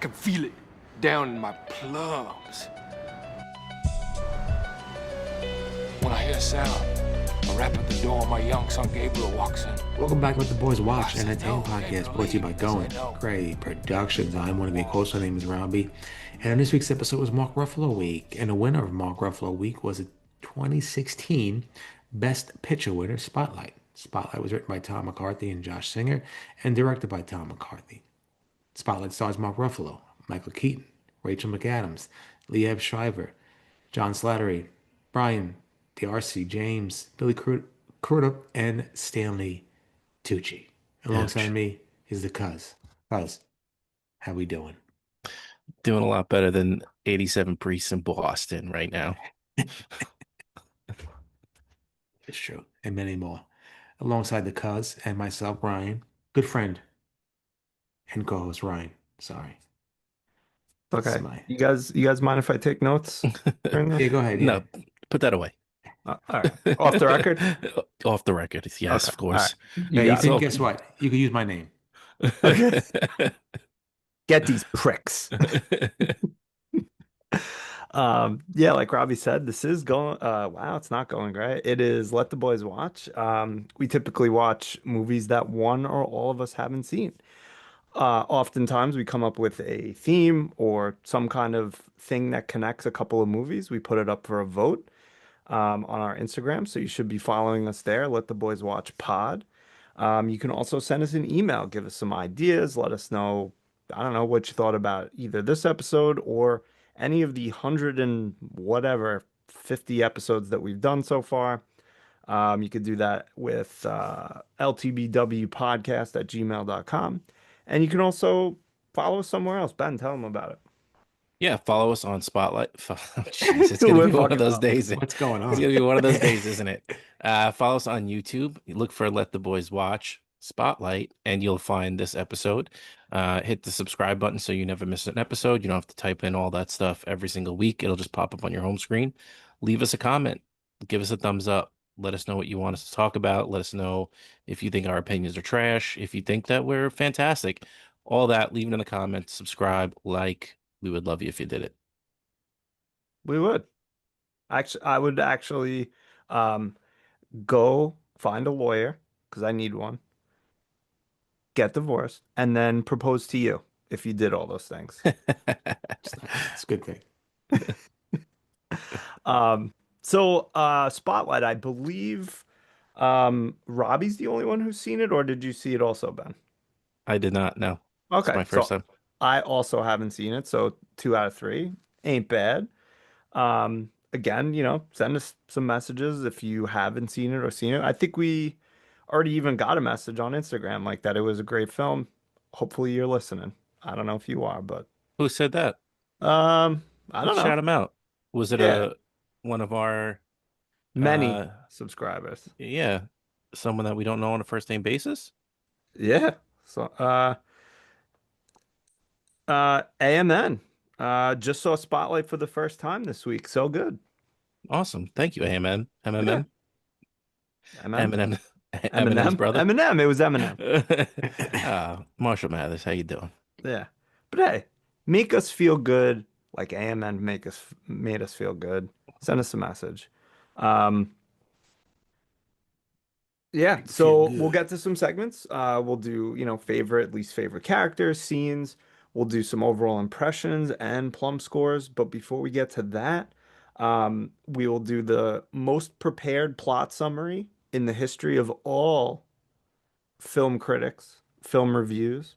can feel it down in my plums. When I hear a sound, a rap at the door, my young son Gabriel walks in. Welcome back with the Boys Watch, an entertainment podcast brought to you by Going Gray Productions. I'm one of your hosts. My name is Robbie. And on this week's episode was Mark Ruffalo Week. And the winner of Mark Ruffalo Week was a 2016 Best Picture winner, Spotlight. Spotlight was written by Tom McCarthy and Josh Singer and directed by Tom McCarthy. Spotlight stars Mark Ruffalo, Michael Keaton, Rachel McAdams, Liev Schreiber, John Slattery, Brian D'Arcy, James, Billy Crudup, and Stanley Tucci. Alongside me is the Cuz. Cuz, how we doing? Doing a lot better than 87 Priests in Boston right now. It's true. And many more. Alongside the Cuz and myself, Ryan, good friend and co-host Ryan. Sorry. Okay. You guys mind if I take notes? Yeah, go ahead. No, put that away. All right. Off the record? Off the record. Yes, Okay. of course. Right. Guess what? You can use my name. Okay. Get these pricks. Yeah, like Robbie said, this is going wow, it's not going great. It is Let the Boys Watch. We typically watch movies that one or all of us haven't seen. Oftentimes we come up with a theme or some kind of thing that connects a couple of movies. We put it up for a vote on our Instagram. So you should be following us there. Let the Boys Watch Pod. You can also send us an email, give us some ideas, let us know, I don't know, what you thought about either this episode or any of the 100 and whatever 50 episodes that we've done so far. You could do that with ltbwpodcast@gmail.com. And you can also follow us somewhere else. Ben, tell them about it. Yeah, follow us on Spotlight. Jeez, it's going to be one of those days. What's going on? It's going to be one of those days, isn't it? Follow us on YouTube. You look for Let the Boys Watch Spotlight, and you'll find this episode. Hit the subscribe button so you never miss an episode. You don't have to type in all that stuff every single week. It'll just pop up on your home screen. Leave us a comment. Give us a thumbs up. Let us know what you want us to talk about. Let us know if you think our opinions are trash, if you think that we're fantastic. All that, leave it in the comments. Subscribe, like. We would love you if you did it. We would. I would actually go find a lawyer because I need one, get divorced, and then propose to you if you did all those things. It's a good thing. So Spotlight, I believe Robbie's the only one who's seen it, or did you see it also, Ben? I did not, no. Okay. It's my first time. I also haven't seen it, so 2 out of 3 ain't bad. Again, send us some messages if you haven't seen it or seen it. I think we already even got a message on Instagram like that it was a great film. Hopefully you're listening. I don't know if you are, but Who said that? I don't know. Shout him out. Was it one of our many subscribers? Yeah, someone that we don't know on a first name basis? Yeah. So AMN just saw Spotlight for the first time this week. So good. Awesome. Thank you, AMN. MMM. Eminem. Eminem's brother. Eminem. It was Eminem. Marshall Mathers, how you doing? Yeah. But hey, make us feel good like AMN made us feel good. Send us a message. Yeah, so we'll get to some segments. We'll do, favorite, least favorite characters, scenes. We'll do some overall impressions and plum scores. But before we get to that, we will do the most prepared plot summary in the history of all film critics, film reviews,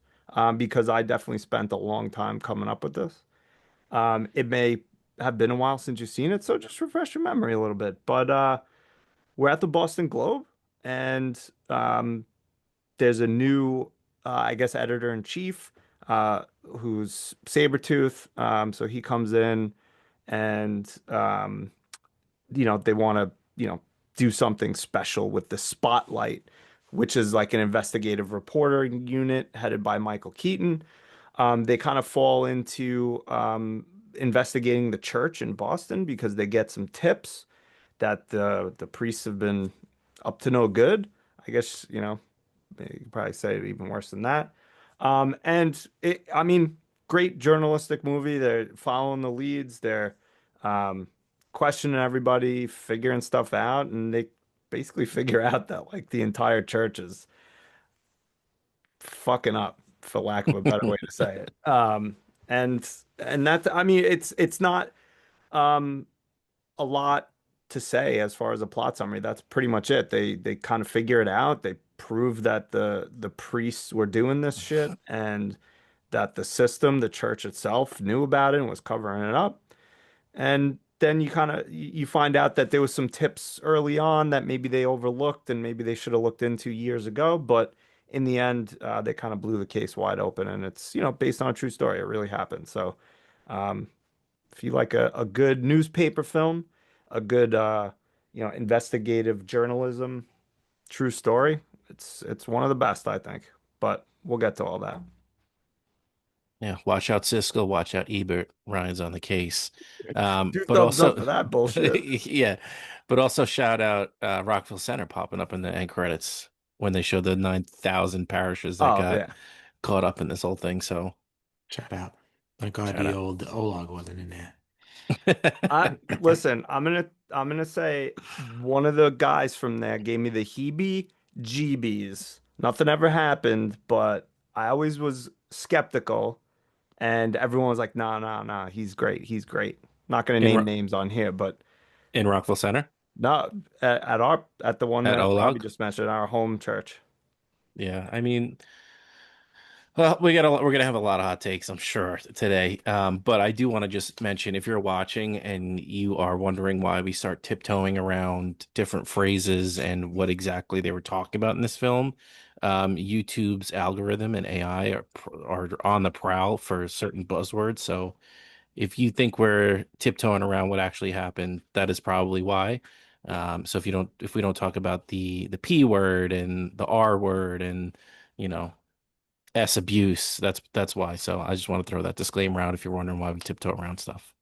because I definitely spent a long time coming up with this. It may have been a while since you've seen it, so just refresh your memory a little bit. But we're at the Boston Globe, and there's a new, I guess, editor-in-chief who's Sabretooth. So he comes in and, they want to, do something special with the Spotlight, which is like an investigative reporter unit headed by Michael Keaton. They kind of fall into investigating the church in Boston because they get some tips that the priests have been up to no good. I guess, you could probably say it even worse than that. And I mean, great journalistic movie. They're following the leads. They're um, questioning everybody, figuring stuff out, and they basically figure out that like the entire church is fucking up, for lack of a better way to say it. And that's, I mean, it's not um a lot to say as far as a plot summary. That's pretty much it. They kind of figure it out. They prove that the priests were doing this shit and that the system, the church itself, knew about it and was covering it up. And then you kind of you find out that there was some tips early on that maybe they overlooked and maybe they should have looked into years ago. But in the end, they kind of blew the case wide open, and it's, based on a true story. It really happened. So, um, if you like a good newspaper film, a good investigative journalism, true story, it's one of the best, I think. But we'll get to all that. Yeah, watch out, Siskel. Watch out, Ebert. Ryan's on the case. Two But thumbs up also, for that bullshit. yeah, but also shout out Rockville Center popping up in the end credits when they show the 9,000 parishes that Oh got yeah. caught up in this whole thing. So Shout out. Thank God shout the out. old Olag wasn't in there. I listen, I'm gonna say one of the guys from there gave me the heebie-jeebies. Nothing ever happened, but I always was skeptical, and everyone was like, "No, no, no, he's great. He's great." Not gonna in name Ro- names on here, but in Rockville Center no, at the one at that Robbie Olag. just mentioned, our home church. Yeah, I mean, we're gonna have a lot of hot takes, I'm sure, today. But I do want to just mention, if you're watching and you are wondering why we start tiptoeing around different phrases and what exactly they were talking about in this film, YouTube's algorithm and AI are on the prowl for certain buzzwords. So if you think we're tiptoeing around what actually happened, that is probably why. So if we don't talk about the P word and the R word and you know S abuse. That's why. So I just want to throw that disclaimer out if you're wondering why we tiptoe around stuff.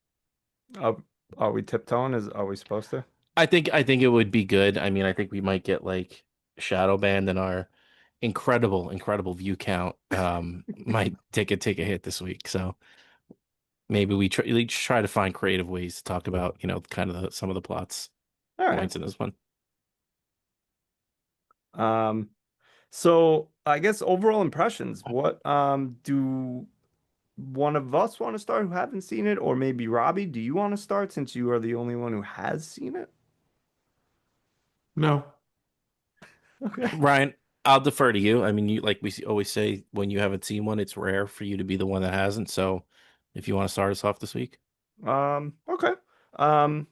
Uh, are we tiptoeing? Are we supposed to? I think it would be good. I mean, I think we might get like shadow banned and our incredible view count might take a hit this week. So maybe we try to find creative ways to talk about, kind of some of the plots All right. points in this one. Um, so I guess overall impressions. What do one of us want to start who haven't seen it, or maybe Robbie, do you want to start since you are the only one who has seen it? No. Okay. Ryan, I'll defer to you. I mean, you like we always say, when you haven't seen one, it's rare for you to be the one that hasn't. So if you want to start us off this week. Okay. Um,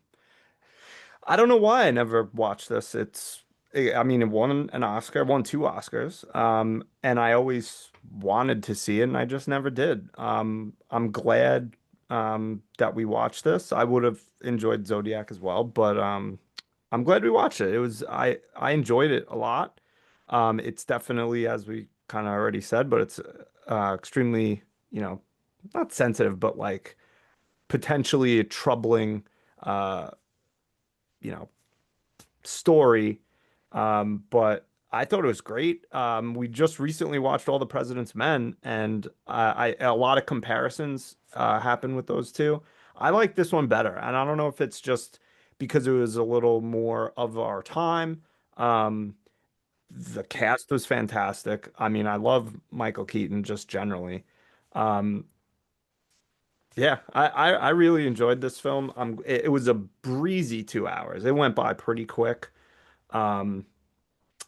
I don't know why I never watched this. I mean, it won an Oscar, won two Oscars. And I always wanted to see it, and I just never did. I'm glad that we watched this. I would have enjoyed Zodiac as well, but I'm glad we watched it. I enjoyed it a lot. It's definitely, as we kind of already said, but it's extremely, not sensitive, but like potentially a troubling uh, you know, story. But I thought it was great. We just recently watched All the President's Men, and a lot of comparisons happen with those two. I like this one better, and I don't know if it's just because it was a little more of our time. Um, the cast was fantastic. I mean, I love Michael Keaton just generally. Um, yeah, I really enjoyed this film. It was a breezy 2 hours. It went by pretty quick. Um,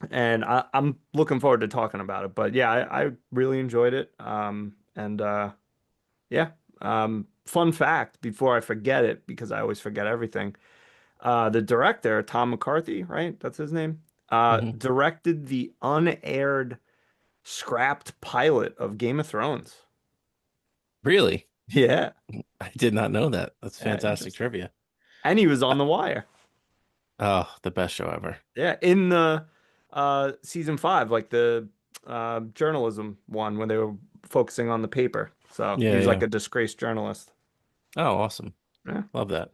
and I'm looking forward to talking about it. But yeah, I really enjoyed it. And yeah. Fun fact before I forget it, because I always forget everything. The director, Tom McCarthy, right? That's his name. Hmm. Directed the unaired scrapped pilot of Game of Thrones. Really? Yeah, I did not know that. That's yeah, fantastic interesting. trivia. And he was on The Wire. Oh, the best show ever. Yeah, in the season five, like the journalism one when they were focusing on the paper. So he Yeah, was like yeah. a disgraced journalist. Oh, awesome. Yeah. Love that.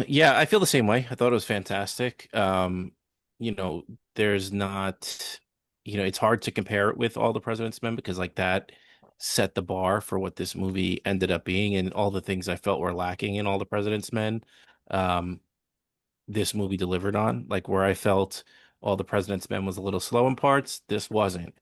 Yeah, I feel the same way. I thought it was fantastic. You know, there's not, it's hard to compare it with All the President's Men because like that set the bar for what this movie ended up being, and all the things I felt were lacking in All the President's Men. Um, this movie delivered on, like where I felt All the President's Men was a little slow in parts, this wasn't.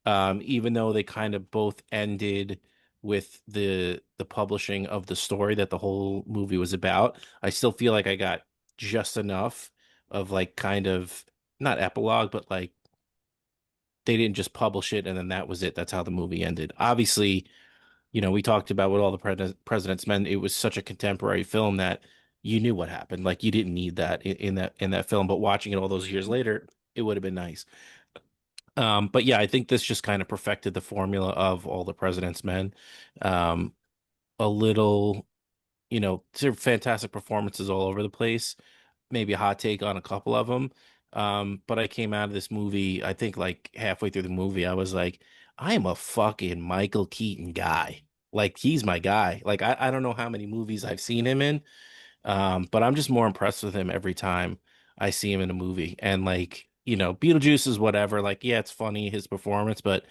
Even though they kind of both ended with the publishing of the story that the whole movie was about, I still feel like I got just enough of like kind of not epilogue, but like they didn't just publish it and then that was it. That's how the movie ended. Obviously, we talked about what All the President's Men. It was such a contemporary film that you knew what happened. Like you didn't need that in that film, but watching it all those years later, it would have been nice. But yeah, I think this just kind of perfected the formula of All the President's Men. Um, a little, sort of fantastic performances all over the place. Maybe a hot take on a couple of them. But I came out of this movie, I think like halfway through the movie, I was like, I am a fucking Michael Keaton guy. Like he's my guy. Like I don't know how many movies I've seen him in, but I'm just more impressed with him every time I see him in a movie. And like, Beetlejuice is whatever. Like, yeah, it's funny his performance, but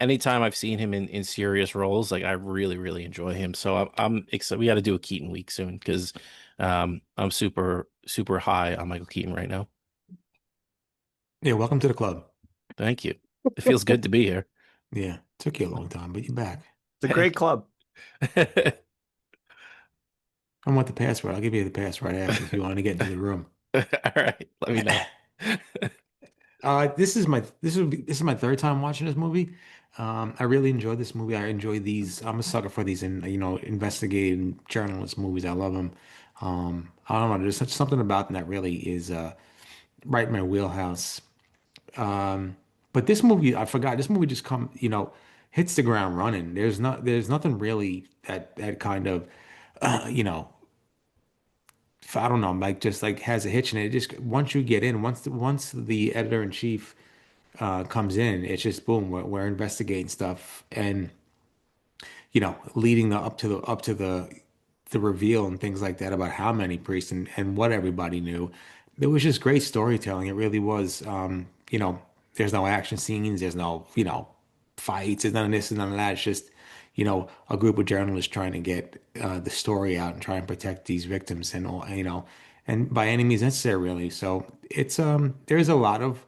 anytime I've seen him in serious roles, like I really, really enjoy him. So I'm excited. We got to do a Keaton week soon because I'm super, super high on Michael Keaton right now. Yeah, welcome to the club. Thank you. It feels good to be here. Yeah, took you a long time, but you're back. It's a great club. I want the password. I'll give you the password after if you want to get into the room. All right, let me know. This is my third time watching this movie. I really enjoyed this movie. I enjoy these. I'm a sucker for these, investigative journalist movies. I love them. I don't know. There's something about them that really is right in my wheelhouse. But this movie, I forgot. This movie just hits the ground running. There's nothing really that kind of, you know, I don't know, like just like has a hitch in it. It just once you get in, once the editor in chief comes in, it's just boom, we're investigating stuff and leading up to the reveal and things like that about how many priests and what everybody knew. It was just great storytelling. It really was. There's no action scenes, there's no, fights, there's none of this and none of that. It's just, a group of journalists trying to get the story out and try and protect these victims and all, and by any means necessary, really. So it's there's a lot of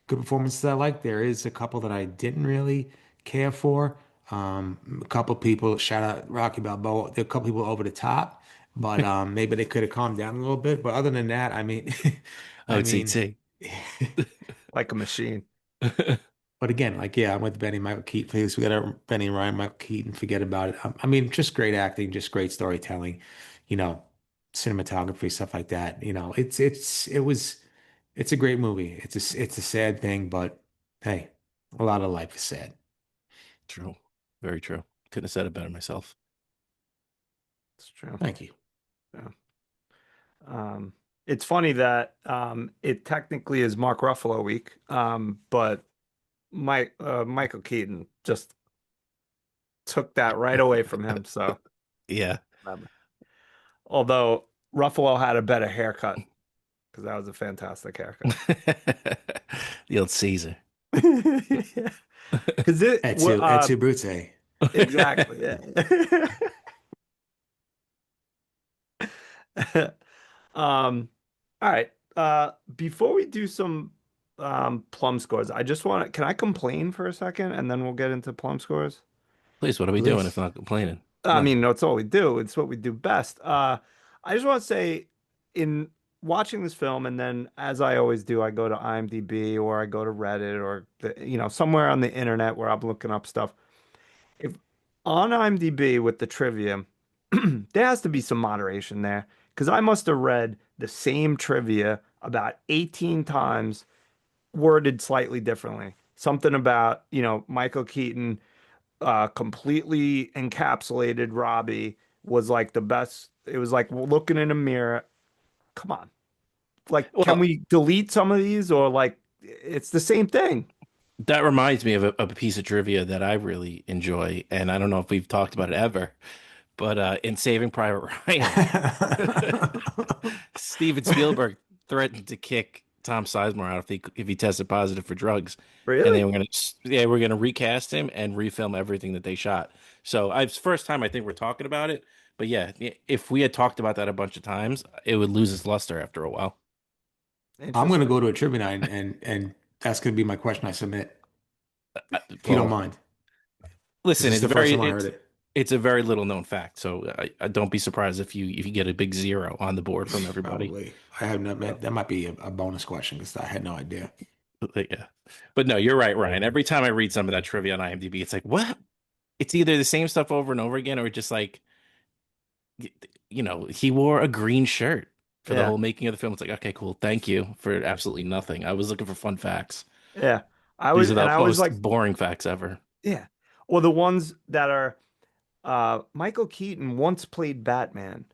good performances I like. There is a couple that I didn't really care for. A couple people, shout out Rocky Balboa, there are a couple people over the top, but maybe they could have calmed down a little bit. But other than that, I mean, I I would say mean, T. Like a machine. but again, like yeah, I'm with Benny, Michael Keaton. Please, we got our Benny and Ryan, Michael Keaton. Forget about it. I mean, just great acting, just great storytelling, you know, cinematography, stuff like that. It's a great movie. It's a sad thing, but hey, a lot of life is sad. True. Very true. Couldn't have said it better myself. It's true. Thank you. Yeah. It's funny that it technically is Mark Ruffalo week, but Michael Keaton just took that right away from him. So, Yeah. although Ruffalo had a better haircut because that was a fantastic haircut. The old Caesar. Yeah. Because Etsu Brute. exactly. Yeah. All right. Before we do some plum scores, can I complain for a second and then we'll get into plum scores? Please, what are we Please. doing if not complaining? I mean, no, it's all we do. It's what we do best. I just want to say, in watching this film, and then as I always do, I go to IMDb or I go to Reddit or somewhere on the internet where I'm looking up stuff. If on IMDb with the trivia, there has to be some moderation there because I must have read the same trivia about 18 times, worded slightly differently. Something about, Michael Keaton completely encapsulated Robbie was like the best. It was like looking in a mirror. Come on. Like, can we delete some of these or like it's the same thing? That reminds me of a piece of trivia that I really enjoy, and I don't know if we've talked about it ever, but in Saving Private Ryan, Steven Spielberg threatened to kick Tom Sizemore out if he tested positive for drugs, and Really? we're gonna recast him and refilm everything that they shot. So it's first time I think we're talking about it. But yeah, if we had talked about that a bunch of times, it would lose its luster after a while. I'm gonna Interesting. go to a trivia night and that's gonna be my question I submit, if you don't Well, mind, because listen, this is the first time I heard it. it's a very little known fact, so I don't be surprised if you get a big zero on the board from everybody. Probably. I have not So, met. That might be a bonus question because I had no idea. but yeah, but no, you're right, Ryan. Every time I read some of that trivia on IMDb, it's like, what? It's either the same stuff over and over again, or just like, he wore a green shirt for the Yeah. whole making of the film. It's like, okay, cool, thank you for absolutely nothing. I was looking for fun facts. Yeah. These are the I was most like, boring facts ever. yeah. Or the ones that are Michael Keaton once played Batman.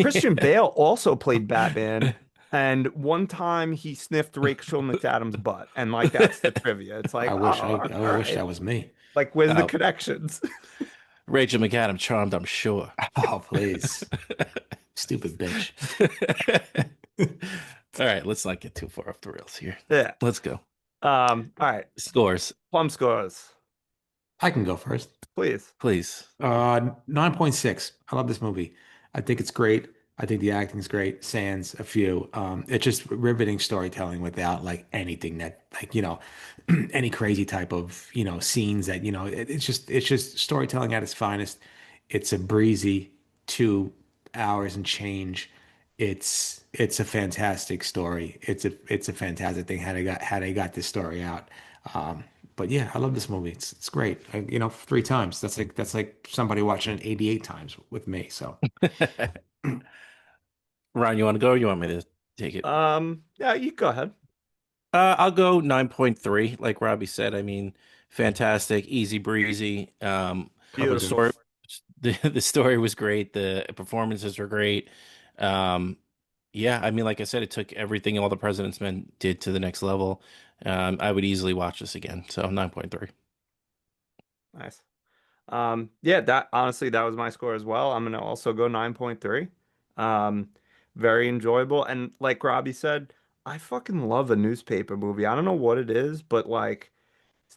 Christian Bale also played Batman. And one time he sniffed Rachel McAdams' butt. And like that's the trivia. It's like, I oh, wish all I wish right. that was me. Like, where's the Uh, connections? Rachel McAdams charmed, I'm sure. Oh, please. Stupid bitch. All right, let's not get too far off the rails here. Yeah. Let's go. All right. Scores, Plum scores, I can go first. please. please. 9.6. I love this movie. I think it's great. I think the acting's great. Sans a few. It's just riveting storytelling without like anything that like, any crazy type of, scenes that, it's just storytelling at its finest. It's a breezy 2 hours and change. It's a fantastic story. It's a fantastic thing how they got this story out. Um, but yeah, I love this movie. It's great. 3 times. That's like somebody watching it 88 times with me. So Ryan, you want to go or you want me to take it? Yeah, you go ahead. I'll go 9.3. Like Robbie said, I mean, fantastic, easy breezy. The Covered Beautiful. in. story, the story was great. The performances were great. Um, yeah, I mean, like I said, it took everything all the President's Men did to the next level. I would easily watch this again. So 9.3. Nice. Yeah, that honestly, that was my score as well. I'm gonna also go 9.3. Um, Very enjoyable. And like Robbie said, I fucking love a newspaper movie. I don't know what it is, but like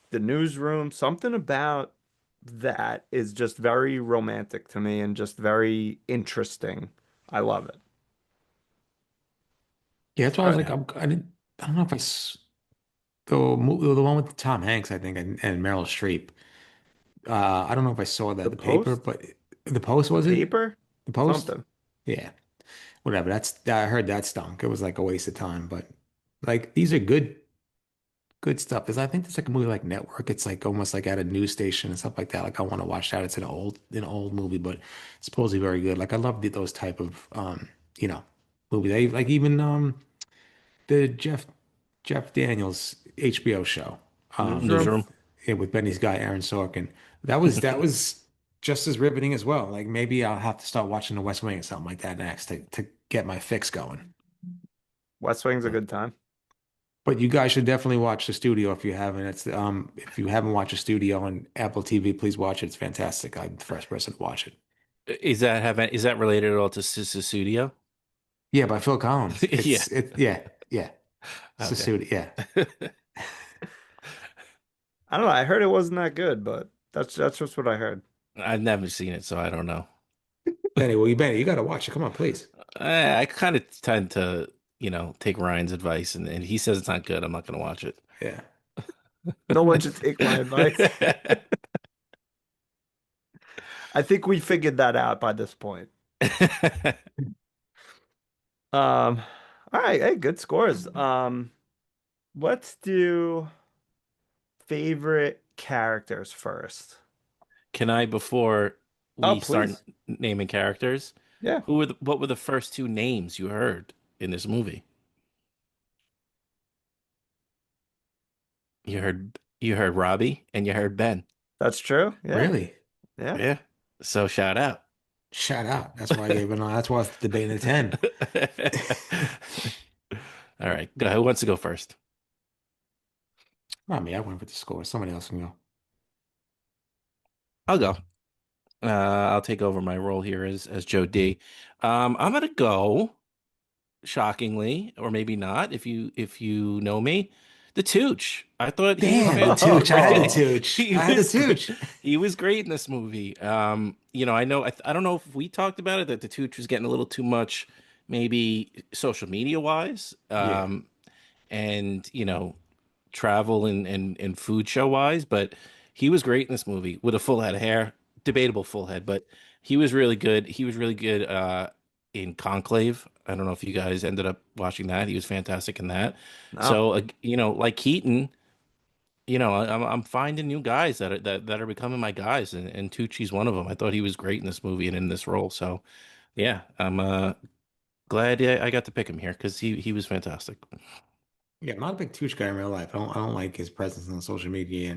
the newsroom, something about that is just very romantic to me and just very interesting. I love it. Yeah, that's why I All was right. like, I don't know if the one with Tom Hanks, I think, and Meryl Streep. I don't know if I saw The that the paper, Post? but the Post The was it? Paper? The Post? Something. Yeah, whatever. I heard that stunk. It was like a waste of time, but like these are good stuff. Because I think there's like a movie like Network. It's like almost like at a news station and stuff like that. Like I want to watch that. It's an old movie, but it's supposedly very good. Like I love those type of you know, movies. Like even the Jeff Daniels HBO show Newsroom? with Newsroom. yeah, with Benny's guy Aaron Sorkin. That was just as riveting as well. Like maybe I'll have to start watching The West Wing or something like that next to get my fix going. West Wing's a But good time. but you guys should definitely watch The Studio if you haven't. If you haven't watched The Studio on Apple TV, please watch it. It's fantastic. I'm the first person to watch it. Is that related at all to Studio? Yeah, by Phil Collins. Yeah. Yeah. It's The Okay. Studio. Yeah. I don't know. I heard it wasn't that good, but that's just what I heard. I've never seen it, so I don't know. Benny, you got to watch it. Come on, please. I kind of tend to, take Ryan's advice, and he says it's not good. I'm not going to watch it. Yeah. No one should take my advice. I think we figured that out by this point. Um, all right, hey, good scores. Let's do favorite characters first. Can I, before Oh, we start please. naming characters, Yeah. what were the first two names you heard in this movie? You heard Robbie and you heard Ben. That's true. Yeah. Really? Yeah. Yeah. So shout out. Shout out. That's why I gave it. That's why I was debating a 10. All right. Go. Who wants to go first? Not me. I went with the score. Somebody else can go. I'll go. I'll take over my role here as Joe D. I'm gonna go. shockingly, or maybe not, if you know me, the Tooch. I thought he was Damn, the fantastic. Tooch. I had the Oh, Tooch. I had the Tooch. He was great in this movie. I know I don't know if we talked about it that the Tooch was getting a little too much, maybe social media wise, Yeah. and travel and food show wise, but he was great in this movie with a full head of hair, debatable full head, but he was really good. He was really good in Conclave. I don't know if you guys ended up watching that. He was fantastic in that. no. So like Keaton, I'm finding new guys that are becoming my guys, and Tucci's one of them. I thought he was great in this movie and in this role. So yeah, I'm glad I got to pick him here because he was fantastic. Yeah, I'm not a big Tooch guy in real life. I don't like his presence on social media,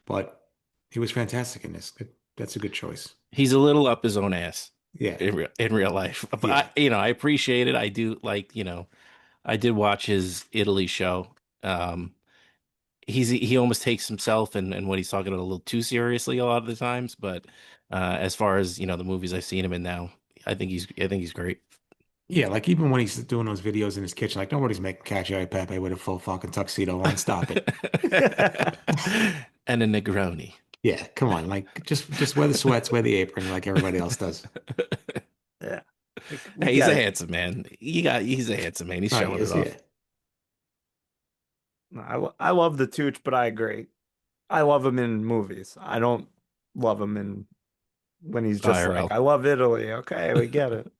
but he was fantastic in this. That's a good choice. He's a little up his own ass Yeah. in real life. But Yeah. I appreciate it. I do like, I did watch his Italy show. Um, he almost takes himself and what he's talking about a little too seriously a lot of the times. But as far as the movies I've seen him in now, I think he's great. Yeah, like even when he's doing those videos in his kitchen, like nobody's making cacio e pepe with a full fucking tuxedo on. Stop it. And a Negroni. Yeah, come on. Like just wear the sweats, wear the apron like everybody else does. Yeah. Like, we Hey, he's get a it. handsome man. He's a handsome man. He's Oh, he showing it is, off. yeah. No, I love the Tooch, but I agree. I love him in movies. I don't love him in when he's just like, IRL. I love Italy. Okay, we get it.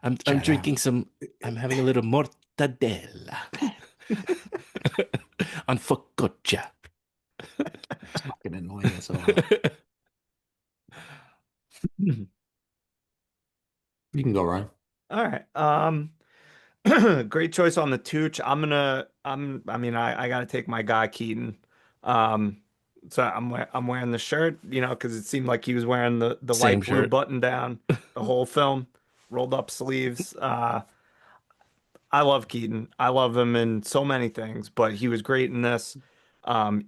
I'm Shut up. drinking some. I'm having a little mortadella on focaccia. It's fucking annoying as all. You can go, Ryan. All right. Great choice on the Tooch. I mean, I gotta take my guy Keaton. Um, so I'm wearing the shirt, because it seemed like he was wearing the Same light blue shirt. button down the whole film, rolled up sleeves. I love Keaton. I love him in so many things, but he was great in this.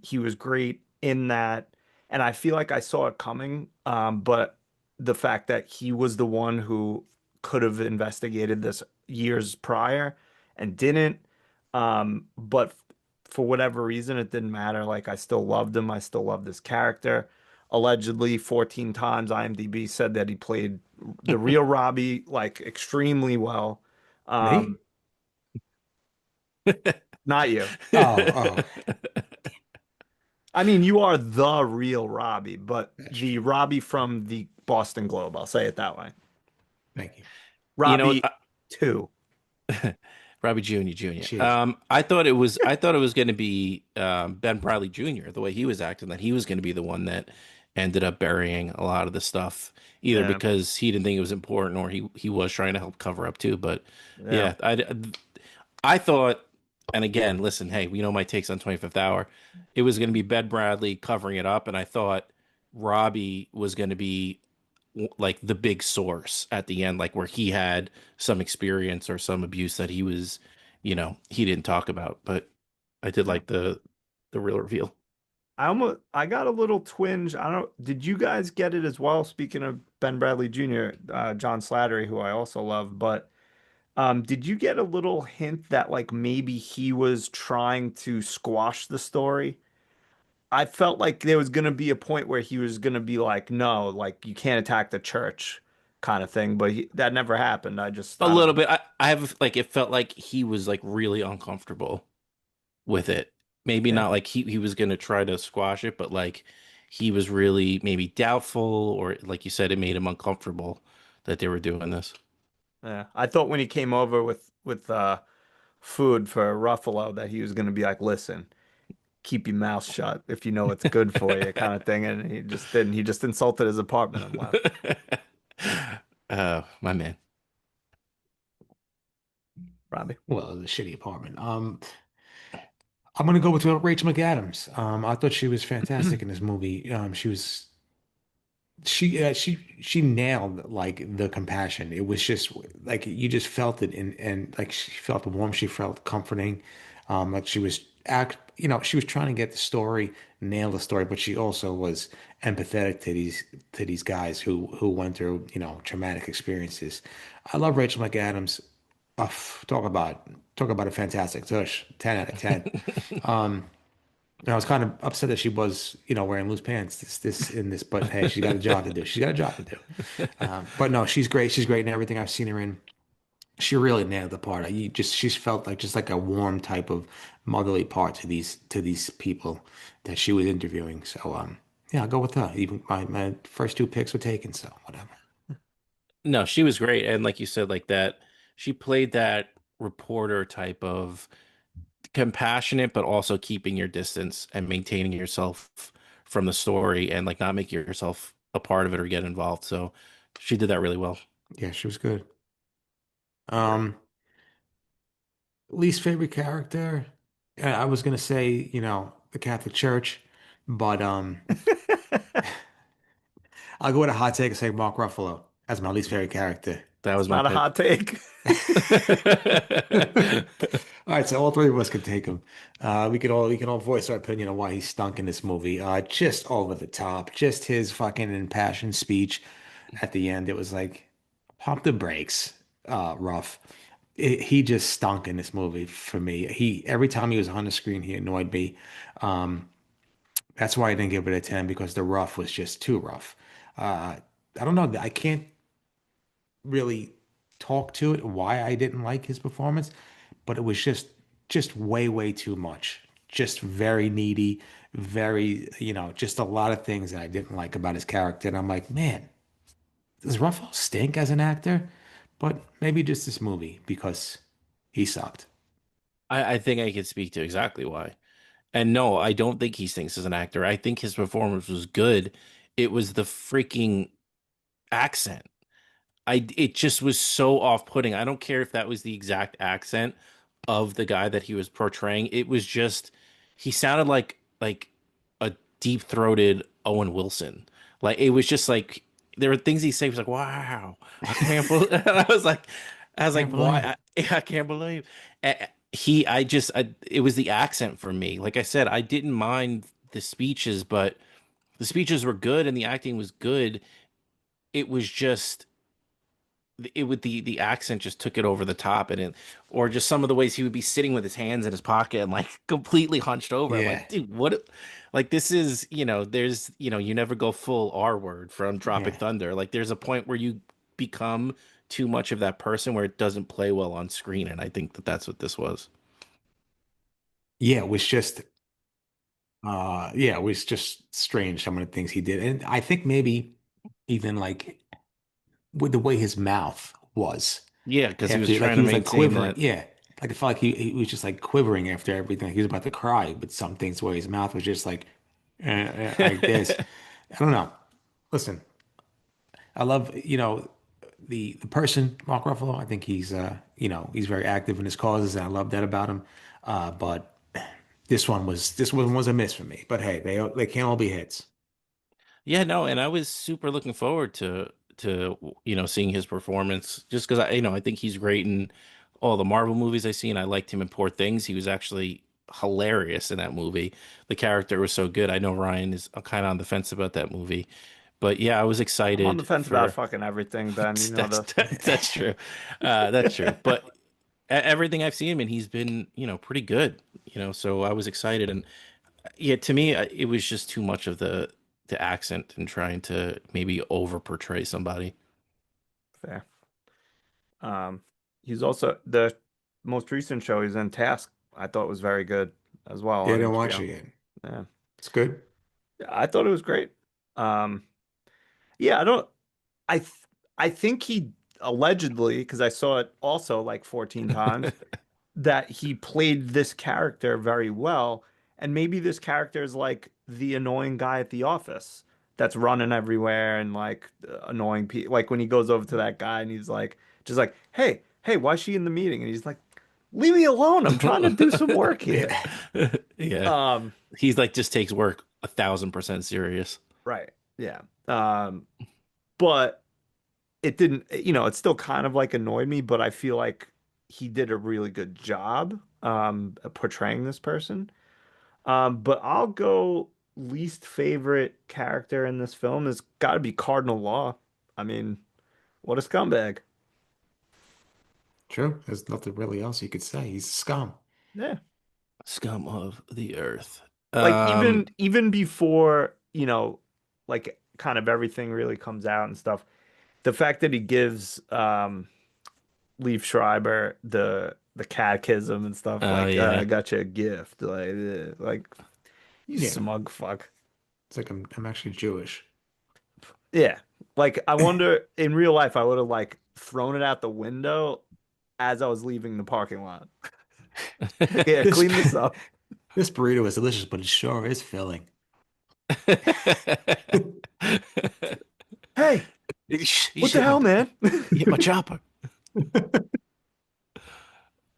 He was great in that, and I feel like I saw it coming. But the fact that he was the one who could have investigated this years prior and didn't, but for whatever reason, it didn't matter. Like I still loved him. I still loved this character. Allegedly, 14 times IMDb said that he played the real Robbie like extremely well. Me? Um, Not you. Oh, oh. I mean, you are the real Robbie, but That's the true. Robbie from the Boston Globe, I'll say it that way. Thank you. You know, Robbie 2. Robbie Jr. Jr. Cheers. I thought it was going to be Ben Bradley Jr. The way he was acting, that he was going to be the one that ended up burying a lot of the stuff, either Yeah. because he didn't think it was important or he was trying to help cover up too. But Yeah. yeah, I thought, and again, listen, hey, we know my takes on 25th Hour. It was going to be Ben Bradley covering it up, and I thought Robbie was going to be like the big source at the end, like where he had some experience or some abuse that he didn't talk about. But I did Yeah. like the real reveal. I got a little twinge. I don't, did you guys get it as well? Speaking of Ben Bradley Jr., John Slattery, who I also love, but did you get a little hint that like maybe he was trying to squash the story? I felt like there was going to be a point where he was going to be like, no, like you can't attack the church kind of thing, but that never happened. A I don't little know. bit. I have like it felt like he was like really uncomfortable with it. Maybe Yeah. not like he was gonna try to squash it, but like he was really maybe doubtful, or like you said, it made him uncomfortable that they were doing this. Yeah. I thought when he came over with food for Ruffalo that he was going to be like, listen, keep your mouth shut if you know it's good for you kind of thing. And he just didn't. He just insulted his apartment and left. Oh, my man. Robbie. Well, the shitty apartment. I'm gonna go with Rachel McAdams. I thought she was fantastic in this movie. She nailed like the compassion. It was just like you just felt it, and like she felt warm. She felt comforting. Like she was she was trying to get the story, nail the story, but she also was empathetic to these guys who went through traumatic experiences. I love Rachel McAdams. talk about a fantastic tush. 10 out of 10. Um, and I was kind of upset that she was, wearing loose pants this in this, but hey, she's got a job to do. She's got a job to do. But no, she's great. She's great in everything I've seen her in. She really nailed the part. She's felt like just like a warm type of motherly part to these people that she was interviewing. So yeah, I'll go with her. Even my first two picks were taken, so whatever. No, she was great. And like you said, like that, she played that reporter type of compassionate, but also keeping your distance and maintaining yourself from the story and like not making yourself a part of it or get involved. So she did that really well. Yeah, she was good. Um, Least favorite character, I was gonna say, the Catholic Church, but I'll go with a hot take and say Mark Ruffalo as my least favorite character. That was It's my not a pick. hot take. All right, so all three of us can take him. We can all voice our opinion on why he stunk in this movie. Just over the top, just his fucking impassioned speech at the end. It was like, pump the brakes, rough. He just stunk in this movie for me. He every time he was on the screen, he annoyed me. Um, that's why I didn't give it a 10 because the rough was just too rough. I don't know. I can't really talk to it why I didn't like his performance, but it was just way too much. Just very needy, very, just a lot of things that I didn't like about his character. And I'm like, man, does Ruffalo stink as an actor? But maybe just this movie because he sucked. I think I can speak to exactly why. And no, I don't think he stinks as an actor. I think his performance was good. It was the freaking accent. It just was so off-putting. I don't care if that was the exact accent of the guy that he was portraying. It was just he sounded like a deep-throated Owen Wilson. Like it was just like there were things he said was like, "Wow, I can't believe." And I was like, Can't believe "Why? it. I can't believe." It was the accent for me. Like I said, I didn't mind the speeches, but the speeches were good and the acting was good. It was just it would the accent just took it over the top or just some of the ways he would be sitting with his hands in his pocket and like completely hunched over. I'm Yeah, like, dude, what? Like this is there's you never go full R word from Tropic yeah, Thunder. Like there's a point where you become too much of that person where it doesn't play well on screen, and I think that that's what this was. yeah. It was just strange some of the things he did, and I think maybe even like with the way his mouth was. Yeah, because he was After like trying he to was like maintain quivering. that. Yeah. Like I felt like he was just like quivering after everything. He was about to cry, but some things where his mouth was just like this. I don't know. Listen, I love, the person, Mark Ruffalo. I think he's very active in his causes, and I love that about him. But this one was a miss for me. But hey, they can't all be hits. Yeah, no, and I was super looking forward to seeing his performance just because I think he's great in all the Marvel movies I seen. I liked him in Poor Things. He was actually hilarious in that movie. The character was so good. I know Ryan is kind of on the fence about that movie, but yeah, I was I'm on the excited fence about for fucking everything, Ben. You know that's this. that's true. That's true. But everything I've seen him in, he's been pretty good. So I was excited and yeah, to me, it was just too much of the accent and trying to maybe over portray somebody. Fair. Um, he's also the most recent show he's in, Task. I thought was very good as well Yeah, I on didn't watch HBO. it yet. Yeah, It's good. I thought it was great. Um, yeah, I don't. I th I think he allegedly, because I saw it also like 14 times, that he played this character very well. And maybe this character is like the annoying guy at the office that's running everywhere and like annoying people. Like when he goes over to that guy and he's like, just like, hey, why is she in the meeting? And he's like, leave me alone. I'm trying to do some work here. Yeah. Yeah, Um, he's like just takes work 1,000% serious. right. Yeah. But it didn't, it still kind of like annoyed me, but I feel like he did a really good job at portraying this person. But I'll go least favorite character in this film has got to be Cardinal Law. I mean, what a scumbag. True. There's nothing really else you could say. He's a scum. Yeah. Scum of the earth. Like Um, even before, like kind of everything really comes out and stuff, the fact that he gives Liev Schreiber the catechism and stuff, oh like I yeah. got you a gift, like you Yeah. smug fuck. It's like I'm actually Jewish. Yeah. Like I wonder in real life I would have like thrown it out the window as I was leaving the parking lot. Yeah, This clean this up. this burrito is delicious, but it sure is filling. Hey, He what the hit my hell, man? chopper.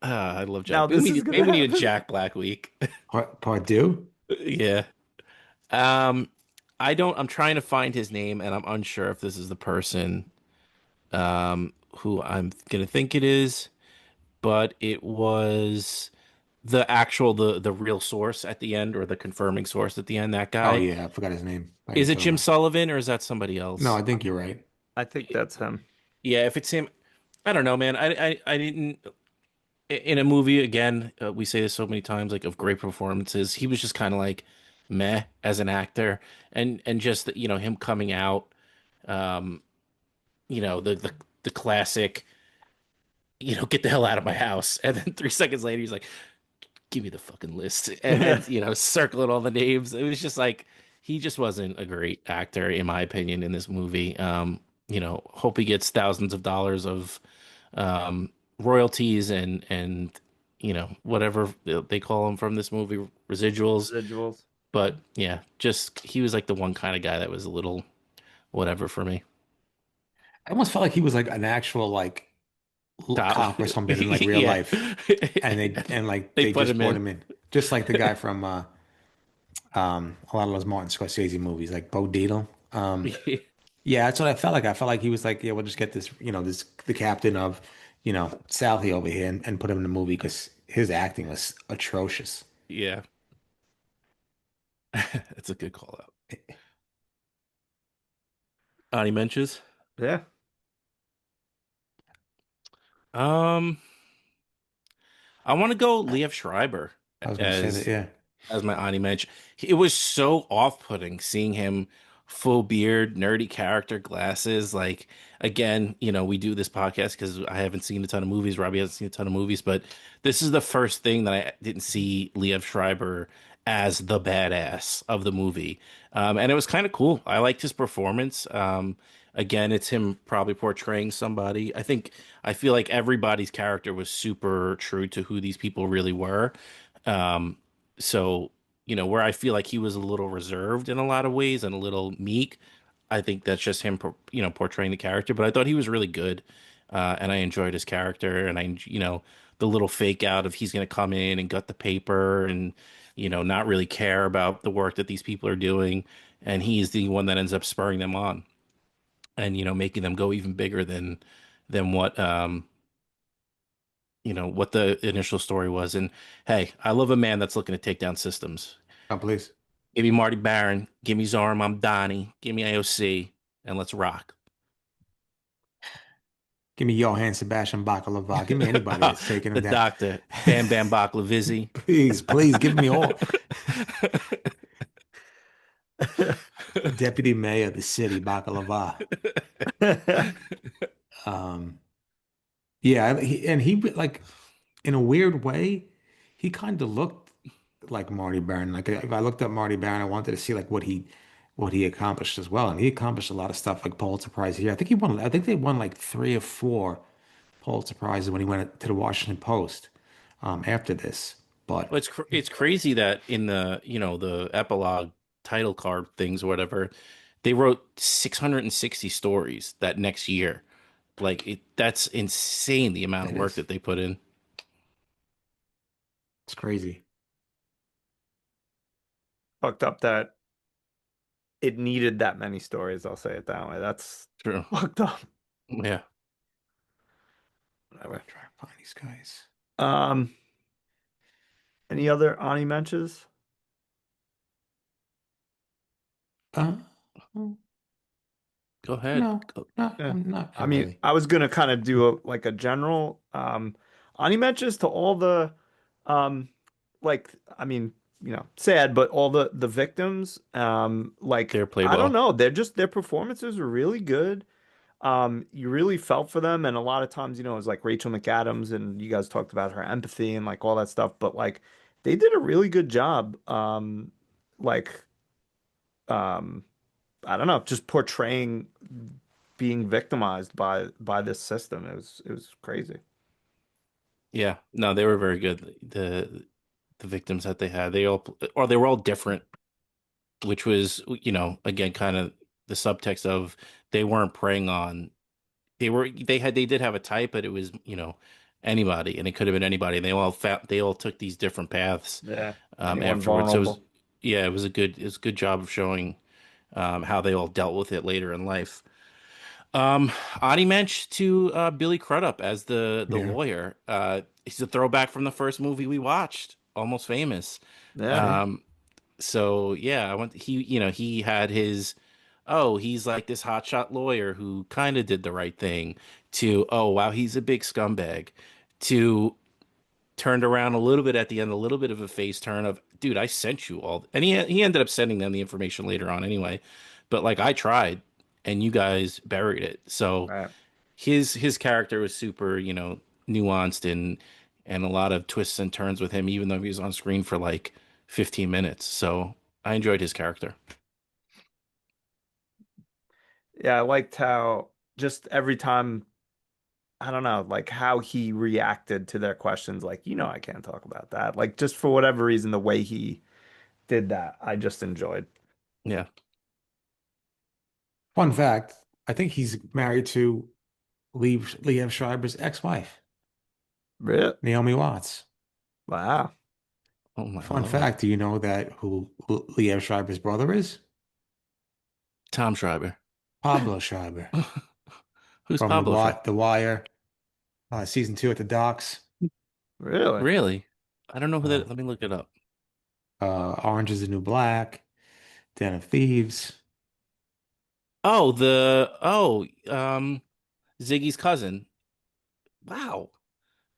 I love Now Jack. this is Maybe gonna we need a happen. Jack Black week. Part two? Yeah. Um, I don't. I'm trying to find his name, and I'm unsure if this is the person who I'm gonna think it is, but it was the actual the real source at the end, or the confirming source at the end. That Oh guy. yeah, I forgot his name. I know Is what it you're talking Jim about. Sullivan or is that somebody No, I else? think you're right. I think that's him. Yeah, if it's him, I don't know, man. I didn't in a movie again. We say this so many times, like of great performances. He was just kind of like meh as an actor, and just him coming out, um, the classic, get the hell out of my house, and then 3 seconds later he's like, give me the fucking list, and circling all the names. It was just like he just wasn't a great actor in my opinion in this movie. Hope he gets thousands of dollars of royalties and whatever they call them from this movie, residuals. Residuals. But yeah, just he was like the one kind of guy that was a little whatever for me. I almost felt like he was like an actual like Top. cop or something in like real Yeah. life, and like They they put just him brought in. him in, just like the guy from a lot of those Martin Scorsese movies, like Bo Dietl. Yeah, that's what I felt like. I felt like he was like, yeah, we'll just get this, this the captain of, Southie over here and put him in the movie because his acting was atrocious. Yeah. That's a good call out. Ani Menches. Yeah. Um, I want to go Liev Schreiber I was gonna say that, as yeah. as my Ani Mensch. It was so off-putting seeing him full beard, nerdy character, glasses. Like again, we do this podcast because I haven't seen a ton of movies. Robbie hasn't seen a ton of movies, but this is the first thing that I didn't see Liev Schreiber as the badass of the movie. And it was kind of cool. I liked his performance. Again, it's him probably portraying somebody. I feel like everybody's character was super true to who these people really were. Um, so, where I feel like he was a little reserved in a lot of ways and a little meek, I think that's just him, portraying the character. But I thought he was really good, and I enjoyed his character. And the little fake out of he's going to come in and gut the paper and not really care about the work that these people are doing, and he's the one that ends up spurring them on and making them go even bigger than what the initial story was. And hey, I love a man that's looking to take down systems. Oh, please. Give me Marty Baron, give me Zoram Donnie, give me AOC, and let's rock. Give me Johann Sebastian Bakalova. Give me anybody that's taking him The down. doctor, Bam Bam Baklavizzi. Please, please give me all. Deputy Mayor of the city, Bakalava. Um, yeah, and he like in a weird way, he kind of looked like Marty Baron. Like if I looked at Marty Baron, I wanted to see like what he accomplished as well, and he accomplished a lot of stuff like Pulitzer Prize here. I think he won. I think they won like 3 or 4 Pulitzer Prizes when he went to the Washington Post after this. But Well, it's crazy that in the epilogue title card things or whatever, they wrote 660 stories that next year. Like that's insane the amount of it work is. that they put in. It's crazy. Fucked up that it needed that many stories, I'll say it that way. That's True. fucked up. Yeah. I'm gonna try to find these guys. Um, any other Ani mentions? Uh, Go ahead. No, Go. no, Yeah. I'm not, I not mean, really. I was gonna kind of do like a general honorary mentions to all the um like I mean, sad, but all the victims, like They're played I don't well. know, their performances were really good. You really felt for them, and a lot of times, it was like Rachel McAdams, and you guys talked about her empathy and like all that stuff, but like they did a really good job, like um I don't know, just portraying being victimized by this system. It was crazy. Yeah. No, they were very good. The victims that they had, they were all different, which was, again, kind of the subtext of they weren't preying on they did have a type, but it was, anybody, and it could have been anybody. And they all took these different paths Yeah. Anyone afterwards. So vulnerable. yeah, it was a good job of showing how they all dealt with it later in life. Ani Mensch to Billy Crudup as the Yeah, lawyer. He's a throwback from the first movie we watched, Almost Famous. Yeah. true. Um, so yeah, he had his, oh, he's like this hotshot lawyer who kind of did the right thing, to, oh wow, he's a big scumbag, to turned around a little bit at the end, a little bit of a face turn of, dude, I sent you all, and he ended up sending them the information later on anyway, but like I tried, and you guys buried it. So Right. his character was super, nuanced, and a lot of twists and turns with him, even though he was on screen for like 15 minutes. So I enjoyed his character. Yeah, I liked how just every time, I don't know, like how he reacted to their questions, like, I can't talk about that. Like just for whatever reason, the way he did that, I just enjoyed. Yeah. Fun fact, I think he's married to Liev Schreiber's ex-wife, Really? Naomi Watts. Wow. Oh my Fun Lord. fact, do you know that who Liev Schreiber's brother is? Tom Schreiber. Pablo Schreiber Who's from Pablo Schreiber? The Wire, season 2 at the docks, Really? Really? I don't know who uh, that. Let me look it up. Orange is the New Black, Den of Thieves. Oh, Ziggy's cousin. Wow.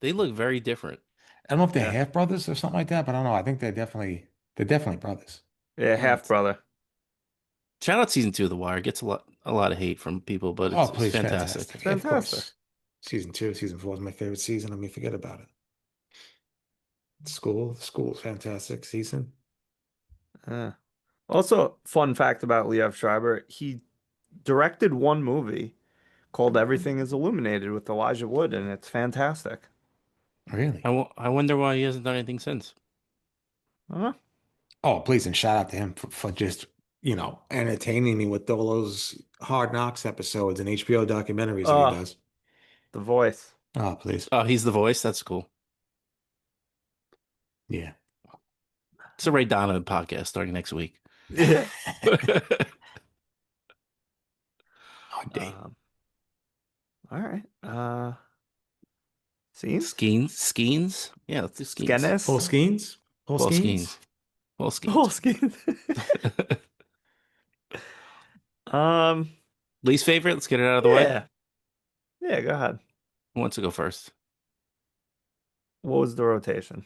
They look very different. I don't know if they're Yeah. half brothers or something like that, but I don't know. I think they're definitely brothers. Yeah, Oh, half brother. shout out season 2 of The Wire. Gets a lot of hate from people, but Oh, it's please, fantastic. fantastic. Of Fantastic. course. Season 2, season 4 is my favorite season. I mean, forget about it. School is fantastic season. Yeah. Also, fun fact about Liev Schreiber, he directed one movie called Everything is Illuminated with Elijah Wood, and it's fantastic. Really? I wonder why he hasn't done anything since. Huh? Oh, please, and shout out to him for just, entertaining me with all those Hard Knocks episodes and HBO documentaries that he Oh, does. the voice. Oh, please. Oh, he's the voice. That's cool. Yeah. It's a Ray Donovan podcast starting next week. Yeah. Oh, dang. All right. Scenes? Skeens. Yeah, let's do Skeens. Paul Skenes? Skeens? Paul Paul Skeens? Skeens. Paul Oh, Skeens. skenes. Um, Least favorite. Let's get it out of the way. yeah. Yeah, go ahead. Who wants to go first? What was the rotation?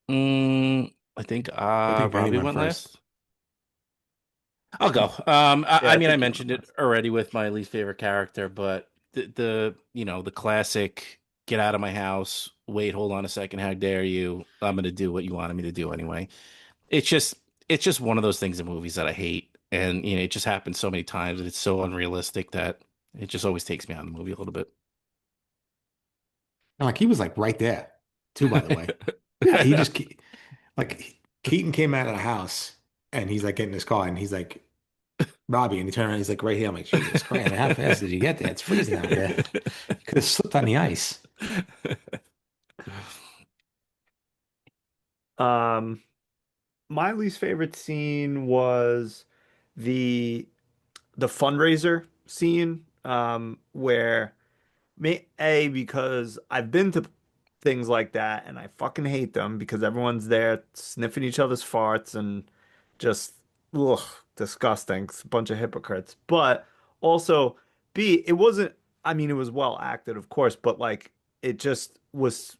I think I think Benny Robbie went went first. last. I'll go. Yeah, I I mean, I think you went mentioned it last. already with my least favorite character, but the classic get out of my house. Wait, hold on a second. How dare you? I'm gonna do what you wanted me to do anyway. It's just it's just one of those things in movies that I hate, and it just happens so many times, and it's so unrealistic that it just always takes me out of the movie a little bit. And, like, he was like right there, too, by the way. Yeah, he just like Keaton came out of the house and he's like getting in his car and he's like, Robbie, and he turned around, he's like right here. I'm like, Jesus Christ, how fast did you get there? It's freezing out there. You could have slipped on the ice. Um, my least favorite scene was the the fundraiser scene, where because I've been to things like that and I fucking hate them because everyone's there sniffing each other's farts and just ugh, disgusting. It's a bunch of hypocrites. But Also, B, it wasn't, I mean, it was well acted, of course, but like it just was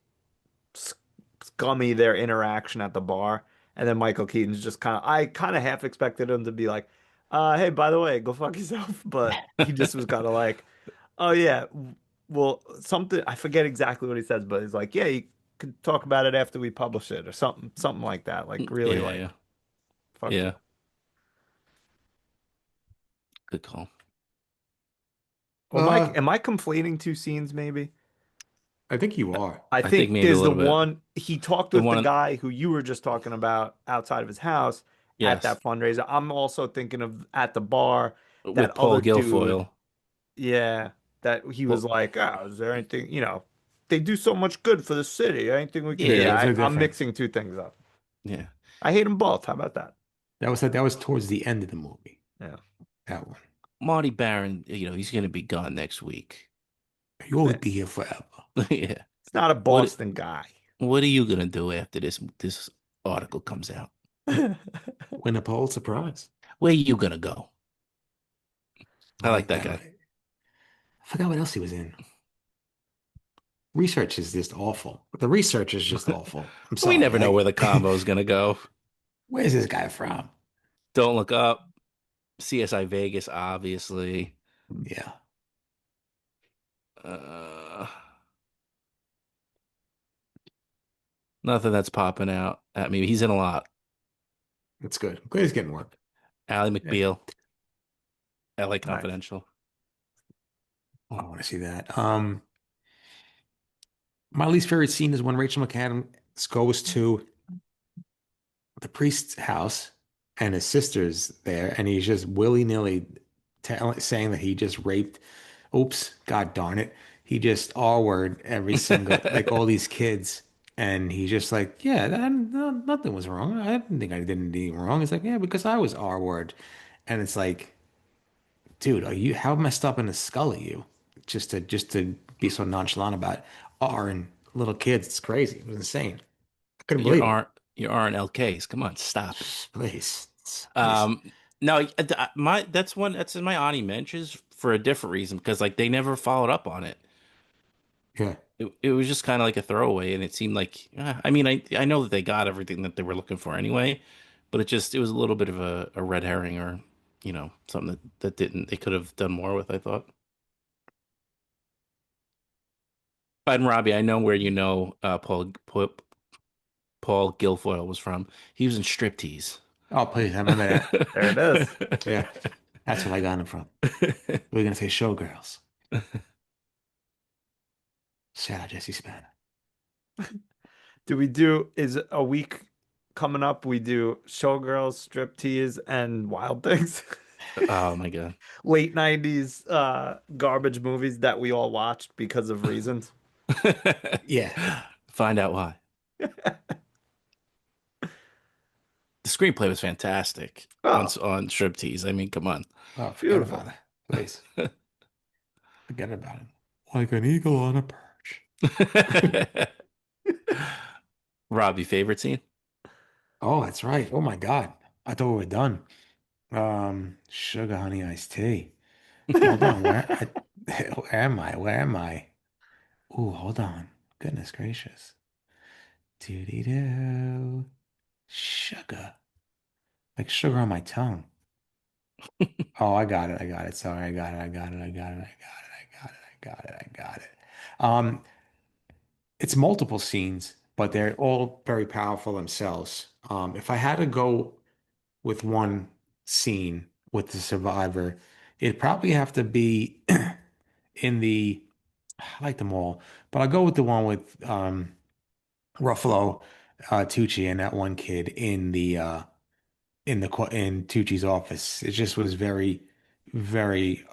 scummy their interaction at the bar. And then Michael Keaton's just I kind of half expected him to be like, hey, by the way, go fuck yourself. But he just was kind of like, oh, yeah, well, something, I forget exactly what he says, but he's like, yeah, you could talk about it after we publish it or something like that. Like, really, Yeah, like, yeah, fuck you. yeah. Good call. Or Mike, Uh, am I conflating two scenes maybe? I think you are. I I think think maybe a there's the little bit. one he talked The with the one, guy who you were just talking about outside of his house at yes, that fundraiser. I'm also thinking of at the bar that with Paul other dude. Guilfoyle. Yeah, that he was Well, like, oh, is there anything, they do so much good for the city. Anything we can do? Yeah, yeah, Yeah, those are I'm different. mixing two things up. yeah. I hate them both. How about that? That was towards the end of the movie. Yeah. That one. Marty Baron, he's going to be gone next week. You always be here forever. Yeah. It's not a What Boston guy. What are you going to do after this article comes out? Win a Pulitzer Prize. Where you going to go? I I like like that that. guy. I forgot what else he was in. Research is just awful. The research is just awful. I'm We sorry. never know where the combo is going to go. Where's this guy from? Don't Look Up. CSI Vegas, obviously. Yeah, Uh, Nothing that's popping out at me. He's in a lot. that's good. I'm glad he's getting work. Ally Yeah. McBeal, LA Nice. Confidential. Oh, I want to see that. My least favorite scene is when Rachel McAdams goes to the priest's house and his sister's there, and he's just willy-nilly saying that he just raped. Oops, God darn it. He just R-word every single, like all these kids. And he's just like, yeah, no, nothing was wrong. I didn't think I did anything wrong. It's like, yeah, because I was R-word. And it's like, dude, are you how messed up in the skull are you? Just to be so nonchalant about R and little kids. It's crazy. It was insane. I couldn't Your believe it. aren't your aren't LKs. Come on, stop it. Please. Please. No, that's in my Ani mentions for a different reason because like they never followed up on it. Yeah. It was just kind of like a throwaway, and it seemed like I mean I know that they got everything that they were looking for anyway, but it was a little bit of a red herring or something that didn't they could have done more with. I thought. But Robbie, I know where Paul Guilfoyle was from. He was in Striptease. Oh, please. I remember that. There it is. Yeah. That's where I got him from. We're gonna say showgirls. Shout out Jesse Spanner. Is a week coming up? We do Showgirls, Striptease, and Wild Things. Oh my God. Late 90s garbage movies that we all watched because of reasons. Yeah. Find out why. The screenplay was fantastic Oh, on Striptease. I mean, come on. Oh, forget beautiful. about it. Please. Forget about it. Like an eagle on a perch. Robbie, favorite scene? Oh, that's right. Oh my God. I thought we were done. Sugar honey iced tea. Hold on, where am I? Where am I? Ooh, hold on. Goodness gracious. Doody doo. Sugar. Like sugar on my tongue. Oh, I got it. I got it. Sorry, I got it. I got it. I got it. I got it. I got it. I got it. I got it. It's multiple scenes, but they're all very powerful themselves. If I had to go with one scene with the survivor, it'd probably have to be in the I like them all, but I'll go with the one with Ruffalo, Tucci, and that one kid in Tucci's office. It just was very, very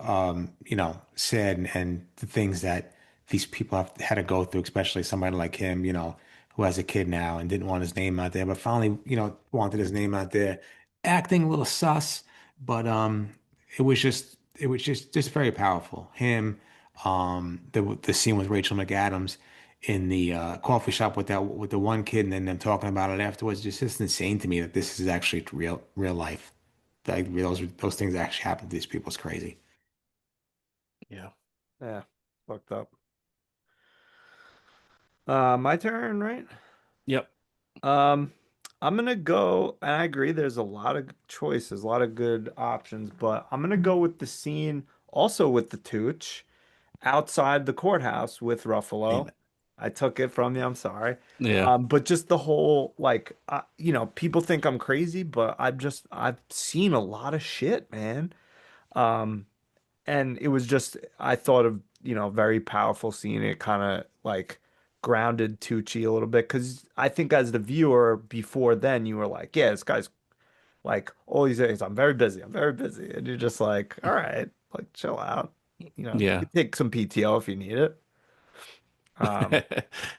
sad and the things that these people have had to go through, especially somebody like him, who has a kid now and didn't want his name out there, but finally, wanted his name out there, acting a little sus, but it was just very powerful. Him, the scene with Rachel McAdams in the coffee shop with the one kid and then them talking about it afterwards. Just insane to me that this is actually real life. Like those things actually happen to these people. It's crazy. Yeah. Yeah, fucked up. My turn, right? Yep. Um, I'm gonna go, and I agree. There's a lot of choices, a lot of good options, but I'm gonna go with the scene, also with the Tooch, outside the courthouse with Damn Ruffalo. it. I took it from you. I'm sorry. Yeah. But just the whole like, people think I'm crazy, but I've seen a lot of shit, man. Um, and it was just I thought of very powerful scene. It kind of like grounded Tucci a little bit because I think as the viewer before then you were like, yeah, this guy's like all he says, I'm very busy, and you're just like, all right, like chill out. You Yeah. can take some PTO if you need it. Um,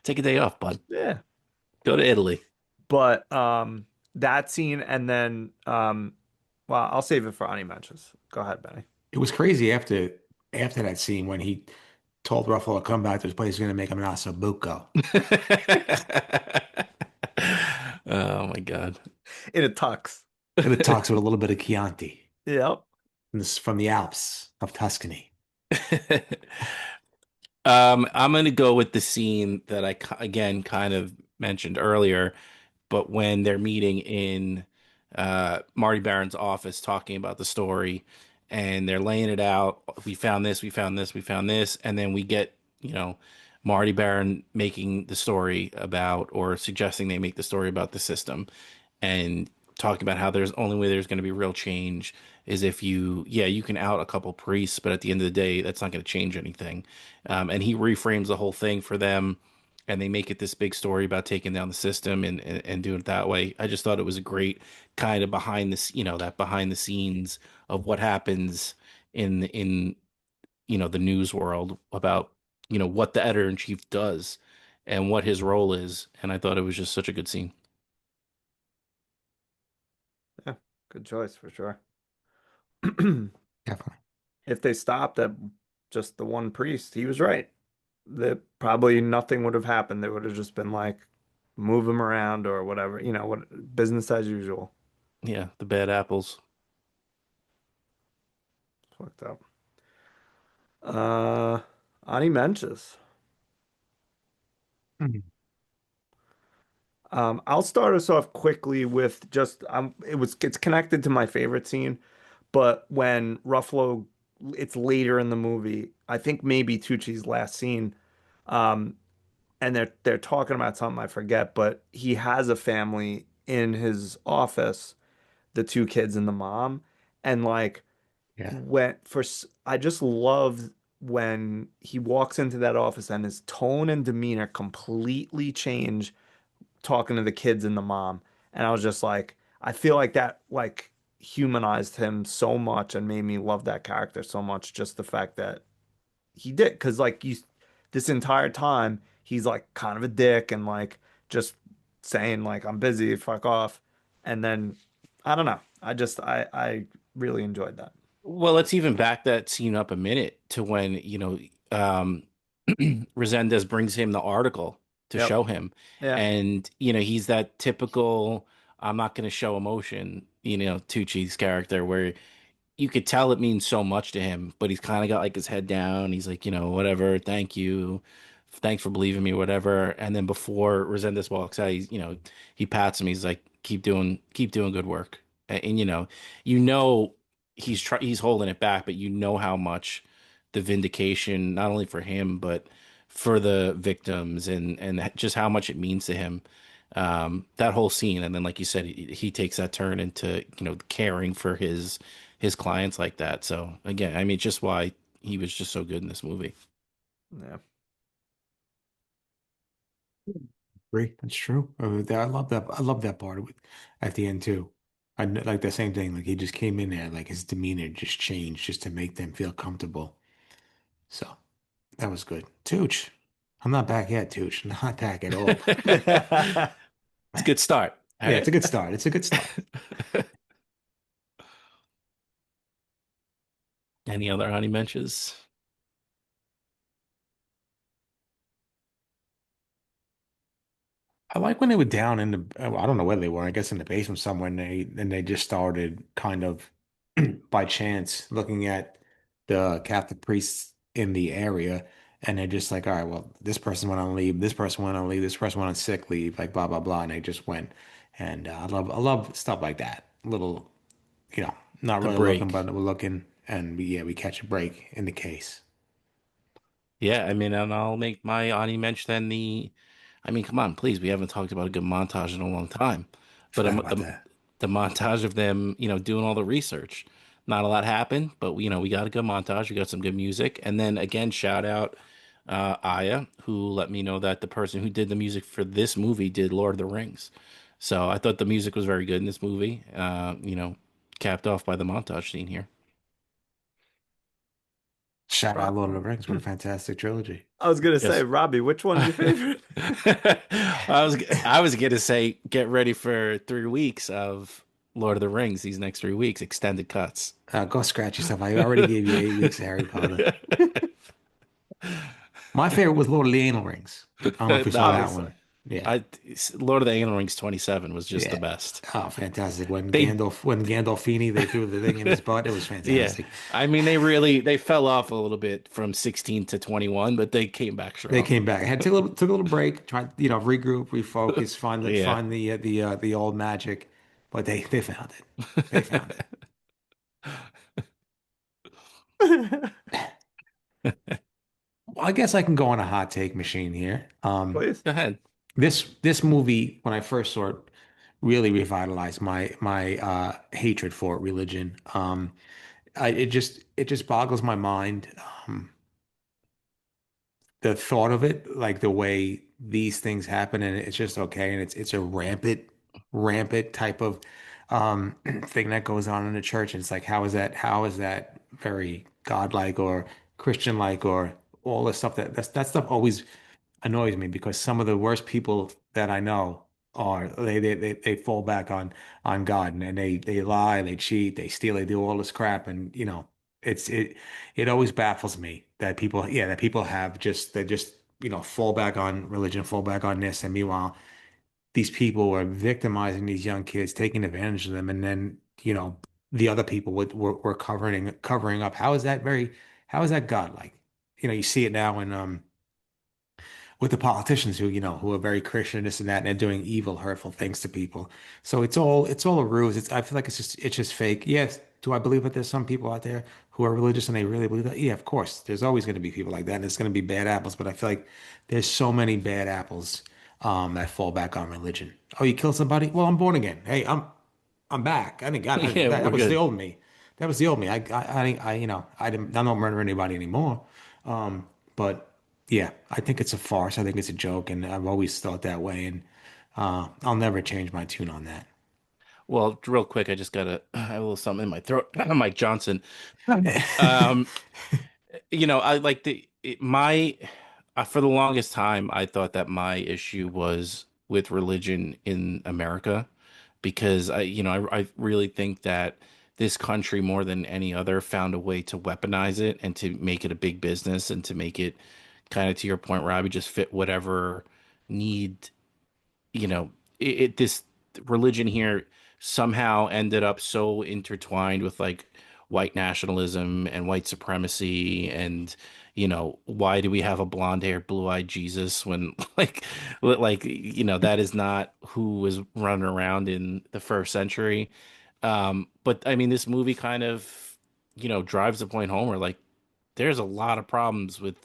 Take a day off, bud. yeah, Go to Italy. but that scene and then well, I'll save it for Ani mentions. Go ahead, Benny. It was crazy after that scene when he told Ruffalo to come back to his place, he's going to make him an ossobuco. Oh my God. In a tux. And it talks with a little bit of Chianti Yep. from the Alps of Tuscany. I'm gonna go with the scene that again kind of mentioned earlier, but when they're meeting in Marty Baron's office talking about the story, and they're laying it out. We found this, we found this, we found this, and then we get, Marty Baron making the story about, or suggesting they make the story about the system, and talking about how there's only way there's going to be real change is if you can out a couple priests, but at the end of the day, that's not going to change anything. And he reframes the whole thing for them, and they make it this big story about taking down the system and doing it that way. I just thought it was a great kind of that behind the scenes of what happens in the news world about what the editor in chief does and what his role is. And I thought it was just such a good scene. Yeah, good choice for sure. Definitely. If they stopped at just the one priest, he was right. That probably nothing would have happened. They would have just been like, move him around or whatever, what business as usual. Yeah, the bad apples. Fucked up. Uh, Ani Menches. Mhm. I'll start us off quickly with just it's connected to my favorite scene, but when Ruffalo, it's later in the movie, I think maybe Tucci's last scene, um, and they're talking about something I forget, but he has a family in his office, the two kids and the mom, and like Yeah. I just love when he walks into that office and his tone and demeanor completely change talking to the kids and the mom. And I was just like, I feel like that like humanized him so much and made me love that character so much. Just the fact that he did, because like this entire time he's like kind of a dick and like just saying like I'm busy, fuck off. And then I don't know. I really enjoyed that. Well, let's even back that scene up a minute to when, Resendez brings him the article to Yep. show him. Yeah. And, he's that typical, I'm not going to show emotion, Tucci's character, where you could tell it means so much to him, but he's kind of got like his head down. He's like, whatever, thank you. Thanks for believing me, whatever. And then before Resendez walks out, he pats him. He's like, keep doing good work. And he's holding it back, but how much the vindication, not only for him, but for the victims and just how much it means to him. That whole scene. And then, like you said, he takes that turn into, caring for his clients like that. So again, I mean, just why he was just so good in this movie. Yeah. Agree. That's true. I love that. I love that part of it at the end too. Like the same thing. Like he just came in there, like his demeanor just changed just to make them feel comfortable. So that was good. Tooch, I'm not back yet, Tooch. Not back at all. It's a good start. All Yeah, it's right. a good start. It's a good start. Any other honey mentions? I like when they were down in I don't know where they were. I guess in the basement somewhere, and they just started kind of by chance looking at the Catholic priests in the area, and they're just like, all right, well, this person went on leave, this person went on leave, this person went on sick leave, like blah blah blah, and they just went. And I love stuff like that. Little, not The really looking, break. but we're looking, and we catch a break in the case. Yeah, I mean, and I'll make my honorary mention then I mean, come on, please, we haven't talked about a good montage in a long time. But Forgot about that. the montage of them, doing all the research. Not a lot happened, but we got a good montage. We got some good music. And then again, shout out Aya, who let me know that the person who did the music for this movie did Lord of the Rings. So I thought the music was very good in this movie. Capped off by the montage scene here. Shout out Rob, Lord of the Rings. What a fantastic trilogy. I was gonna say, Yes. Robbie, which one's your favorite? I was gonna say get ready for 3 weeks of Lord of the Rings these next 3 weeks, extended cuts. Go scratch yourself. I already gave you 8 weeks of Harry Potter. My favorite was Lord of the Anal Rings. I don't know if you saw that Obviously. one. Yeah. I Lord of the Anal Rings 27 was just the Yeah. best. Oh, fantastic. They When Gandolfini, they threw the thing in his butt, it was Yeah. fantastic. I mean they fell off a little bit from 16 to 21, but they came back They strong. came back. I had took a little break, tried, regroup, refocus, Yeah. find the old magic, but they found it. They found it. Well, I guess I can go on a hot take machine here. Please. Go ahead. This movie, when I first saw it, really revitalized my hatred for religion. It just boggles my mind. The thought of it, like the way these things happen, and it's just okay, and it's a rampant type of thing that goes on in the church. And it's like, how is that very godlike or Christian-like or all the stuff that stuff always annoys me because some of the worst people that I know are they fall back on God, and they lie, they cheat, they steal, they do all this crap. And it's it always baffles me that people have just they just fall back on religion, fall back on this. And meanwhile these people are victimizing these young kids, taking advantage of them, and then the other people were covering up. How is that godlike? You see it now in with the politicians who are very Christian, this and that, and they're doing evil, hurtful things to people. So it's all a ruse. I feel like it's just fake. Yes, do I believe that there's some people out there who are religious and they really believe that? Yeah, of course. There's always going to be people like that, and it's going to be bad apples. But I feel like there's so many bad apples that fall back on religion. Oh, you killed somebody? Well, I'm born again. Hey, I'm back. I think God, Yeah, that we're was the good. old me. That was the old me. I don't murder anybody anymore. But yeah, I think it's a farce. I think it's a joke, and I've always thought that way. And I'll never change my tune on that. Well, real quick, I just got I have a little something in my throat. Mike Johnson. Um, I like my for the longest time, I thought that my issue was with religion in America because I really think that this country more than any other found a way to weaponize it and to make it a big business and to make it kind of to your point, Robbie, just fit whatever need this religion here somehow ended up so intertwined with like white nationalism and white supremacy and why do we have a blonde haired blue eyed Jesus when that is not who was running around in the first century. But I mean this movie kind of drives the point home where like there's a lot of problems with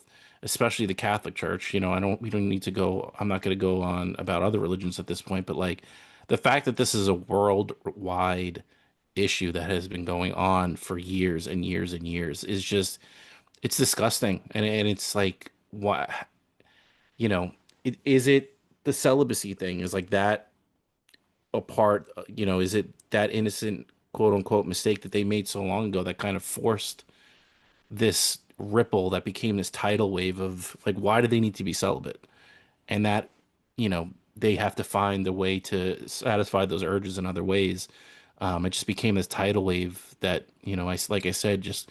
especially the Catholic Church. We don't need to go, I'm not going to go on about other religions at this point, but like the fact that this is a worldwide issue that has been going on for years and years and years is just, it's disgusting. And it's like, what, you know, is it the celibacy thing? Is like that a part, is it that innocent quote unquote mistake that they made so long ago that kind of forced this ripple that became this tidal wave of like why do they need to be celibate and that they have to find a way to satisfy those urges in other ways. It just became this tidal wave that like I said just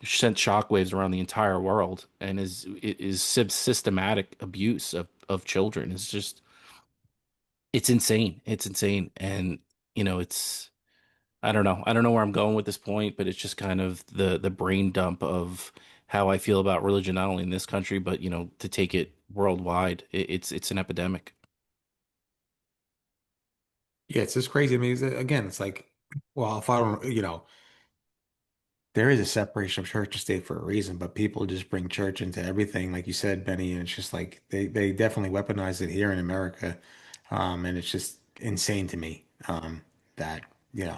sent shockwaves around the entire world and is systematic abuse of children. It's just it's insane and it's I don't know where I'm going with this point, but it's just kind of the brain dump of how I feel about religion, not only in this country, but to take it worldwide. It's an epidemic. Yeah, it's just crazy. I mean, again, it's like, well, if I don't, there is a separation of church and state for a reason, but people just bring church into everything, like you said, Benny, and it's just like they definitely weaponize it here in America, and it's just insane to me, that you know,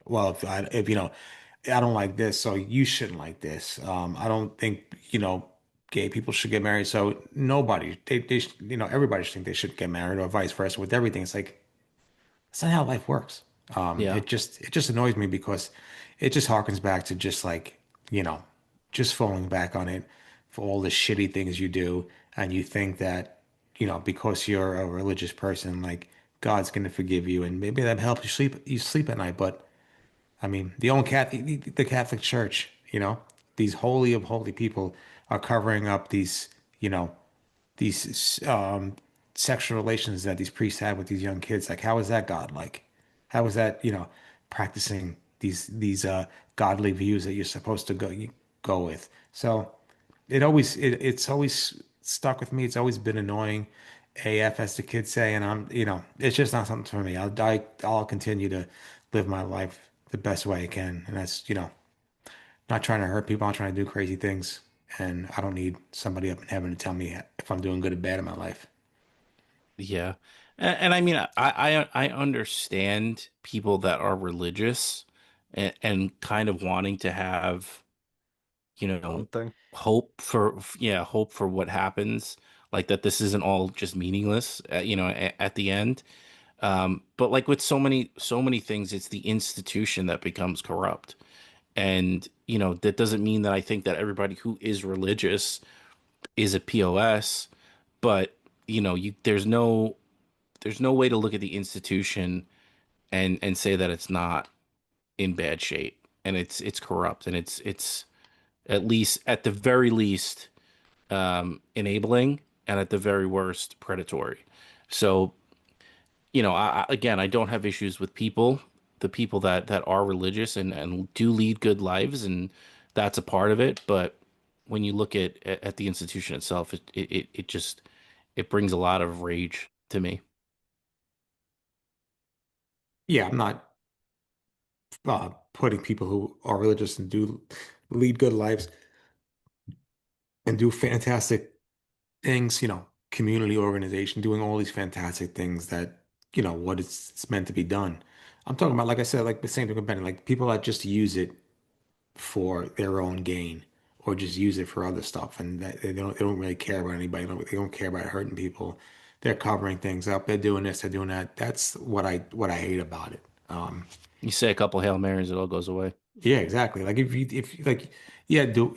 well, if I don't like this, so you shouldn't like this. I don't think gay people should get married, so nobody everybody should think they should get married or vice versa. With everything, it's like that's not how life works. Yeah. It just annoys me because it just harkens back to just like, you know, just falling back on it for all the shitty things you do, and you think that, because you're a religious person, like God's gonna forgive you, and maybe that helps you sleep at night. But I mean, the Catholic Church, these holy of holy people are covering up you know, these sexual relations that these priests have with these young kids. Like, how is that God like? How is that, practicing these godly views that you're supposed to go with? So it's always stuck with me. It's always been annoying. AF, as the kids say, and it's just not something for me. I'll continue to live my life the best way I can, and that's not trying to hurt people, not trying to do crazy things, and I don't need somebody up in heaven to tell me if I'm doing good or bad in my life. Yeah. And I mean, I understand people that are religious and kind of wanting to have, you know, Something. hope for what happens, like that this isn't all just meaningless, at the end. But like with so many things, it's the institution that becomes corrupt. And, that doesn't mean that I think that everybody who is religious is a POS, but there's no way to look at the institution and say that it's not in bad shape, and it's corrupt, and it's at the very least enabling, and at the very worst predatory. So again, I don't have issues with the people that are religious and do lead good lives, and that's a part of it. But when you look at the institution itself, it just it brings a lot of rage to me. Yeah, I'm not putting people who are religious and do lead good lives and do fantastic things, community organization, doing all these fantastic things that, what it's meant to be done. I'm talking about, like I said, like the same thing with Benny, like people that just use it for their own gain or just use it for other stuff, and that they don't really care about anybody. They don't care about hurting people. They're covering things up. They're doing this. They're doing that. That's what I hate about it. You say a couple Hail Marys, it all goes away. Yeah, exactly. Like if like, yeah, do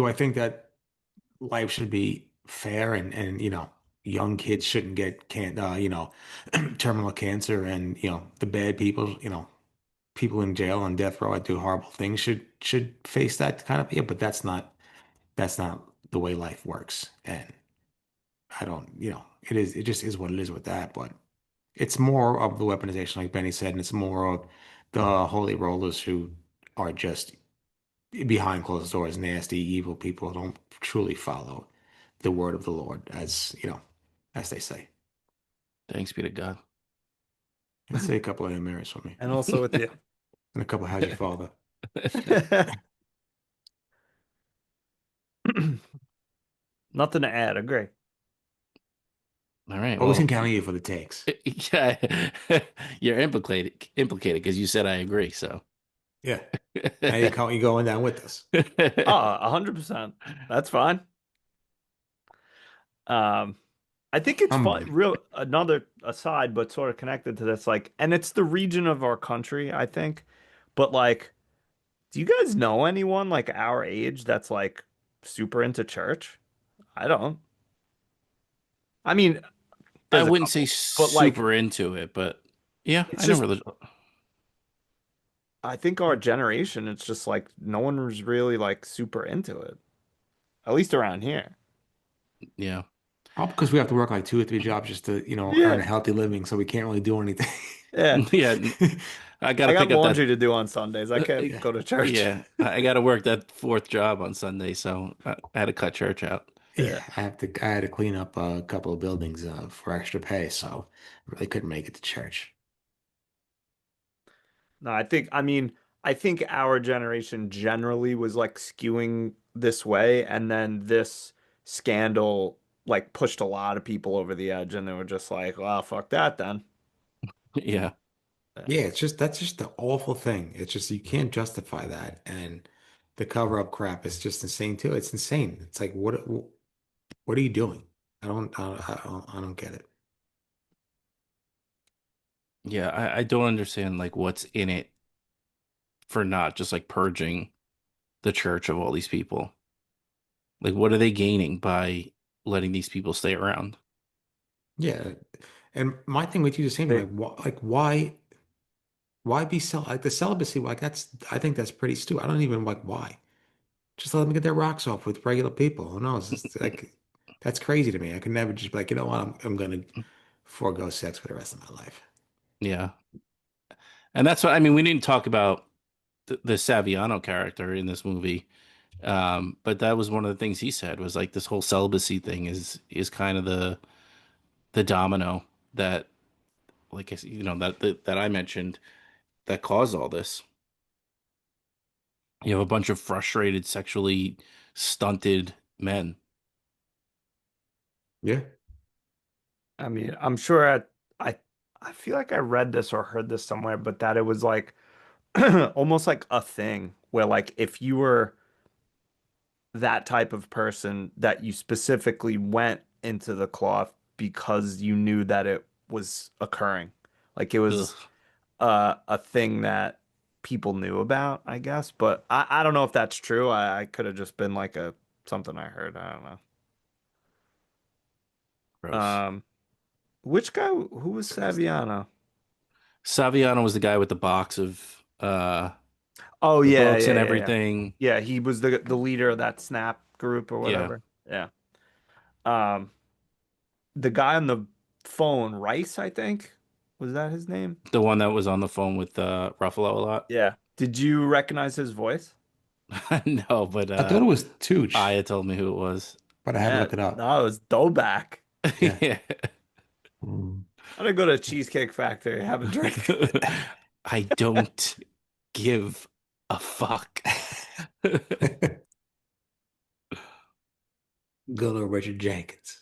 I think that life should be fair, and young kids shouldn't get terminal cancer, and the bad people, people in jail and death row that do horrible things should face that kind of, yeah, but that's not the way life works. And I don't, it just is what it is with that. But it's more of the weaponization, like Benny said, and it's more of the holy rollers who are just behind closed doors, nasty, evil people who don't truly follow the word of the Lord, as they say. Thanks be to God. Let's say a couple of mirrors for me. And also with you. And a couple, how's your father? Nothing to add. Agree. All right. Always Well, can count on you for the takes. yeah, you're implicated because you said I agree. So, Yeah. Now you going down with us. Oh, 100%. That's fine. I think it's fun. Humbling. Real another aside, but sort of connected to this, like, and it's the region of our country, I think. But like, do you guys know anyone like our age that's like super into church? I don't. I mean, I there's a wouldn't say couple, but like, super into it, but yeah, it's I know just, religion. I think our generation, it's just like no one was really like super into it, at least around here. Yeah. Probably because we have to work like two or three jobs just to, earn Yeah, a healthy living, so we can't really do anything. yeah. Yeah. I got I to got pick up that. laundry to do on Sundays. I can't Yeah. go to church. Yeah, I got to work that fourth job on Sunday, so I had to cut church out. Yeah, Yeah. I had to clean up a couple of buildings for extra pay, so I really couldn't make it to church. No, I think our generation generally was like skewing this way, and then this scandal like pushed a lot of people over the edge, and they were just like, well, fuck that then. Yeah, Yeah. Yeah, it's just that's just the awful thing. It's just you can't justify that, and the cover up crap is just insane too. It's insane. It's like what are you doing? I don't get it. yeah, I don't understand like what's in it for not just like purging the church of all these people. Like, what are they gaining by letting these people stay around? Yeah, and my thing with you is the same. They, Like why be like the celibacy? Like that's I think that's pretty stupid. I don't even like why. Just let them get their rocks off with regular people. Who knows? It's like that's crazy to me. I could never just be like, you know what? I'm gonna forego sex for the rest of my life. Yeah, and that's what I mean. We didn't talk about the Saviano character in this movie, but that was one of the things he said was like this whole celibacy thing is kind of the domino that, like that I mentioned that caused all this. You have a bunch of frustrated, sexually stunted men. Yeah. I'm sure I I feel like I read this or heard this somewhere, but that it was like almost like a thing where like if you were that type of person that you specifically went into the cloth because you knew that it was occurring. Like it was Ugh. a thing that people knew about, I guess. But I don't know if that's true. I could have just been like a something I heard. I don't know. Gross. Which guy who was Disgusting. Saviano? Saviano was the guy with the box of Oh the yeah, books yeah, and yeah, yeah. everything. Yeah, he was the leader of that Snap group or Yeah, whatever. Yeah. Um the guy on the phone, Rice, I think. Was that his name? the one that was on the phone with Ruffalo a lot. Yeah. Did you recognize his voice? No, but I thought it was Tooch, Aya told me who it was. but I had to Yeah, look it up. no, it was Doback. Yeah. Yeah. Mm. I'm gonna go to Cheesecake Factory, have a drink. I don't give a fuck. Good old Richard Jenkins.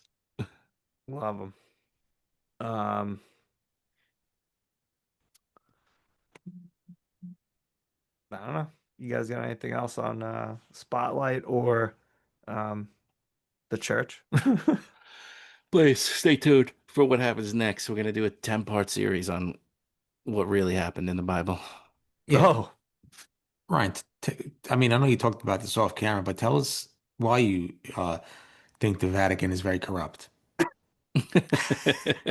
Love him. Um, I don't know. You guys got anything else on Spotlight or um the church? Please stay tuned for what happens next. We're gonna do a 10-part series on what really happened in the Bible. Yeah. Oh, Ryan, I mean, I know you talked about this off camera, but tell us why you think the Vatican is very corrupt.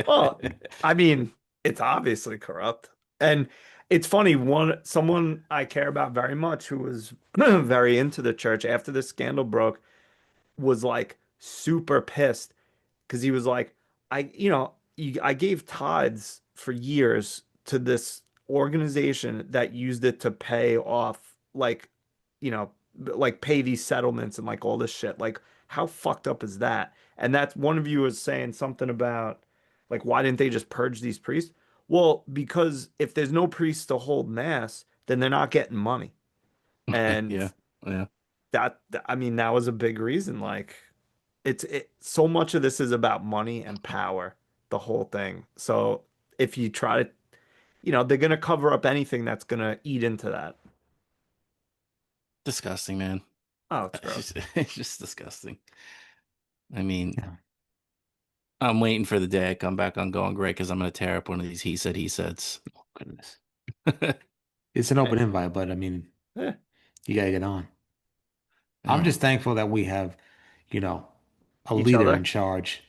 well, I mean, it's obviously corrupt. And it's funny, someone I care about very much who was very into the church after this scandal broke was like super pissed because he was like, I gave tithes for years to this organization that used it to pay off, like, like pay these settlements and like all this shit. Like, how fucked up is that? And that's one of you was saying something about, like, why didn't they just purge these priests? Well, because if there's no priests to hold mass, then they're not getting money. And Yeah, yeah. I mean, that was a big reason. Like, so much of this is about money and power, the whole thing. So if you try to, they're gonna cover up anything that's gonna eat into that. Disgusting, man. Oh, it's gross. It's just disgusting. I mean, Yeah. I'm waiting for the day I come back on Going Great because I'm gonna tear up one of these he said's. Oh, goodness. It's an Eh, open invite, but I mean, eh, you gotta get on. I'm Oh, just thankful that we have, you know, a each leader in other. charge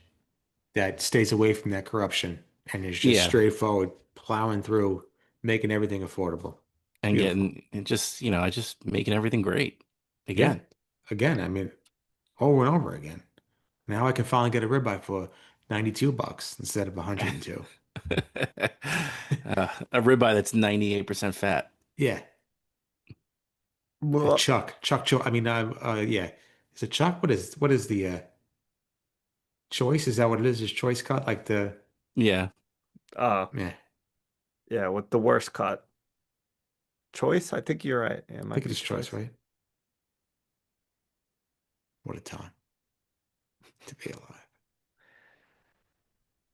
that stays away from that corruption and is just yeah, straightforward, plowing through, making everything affordable. and Beautiful. getting and just just making everything great Yeah. again. Again, I mean, over and over again. Now I can finally get a ribeye for $92 instead of 102. A ribeye that's 98% fat. Yeah. Well, Chuck. I mean, yeah. Is it Chuck? What is the choice? Is that what it is? Is choice cut like the Yeah. yeah? yeah, with the worst cut. Choice? I think you're right. Yeah, it I might think be it is choice, right? What a time to be alive.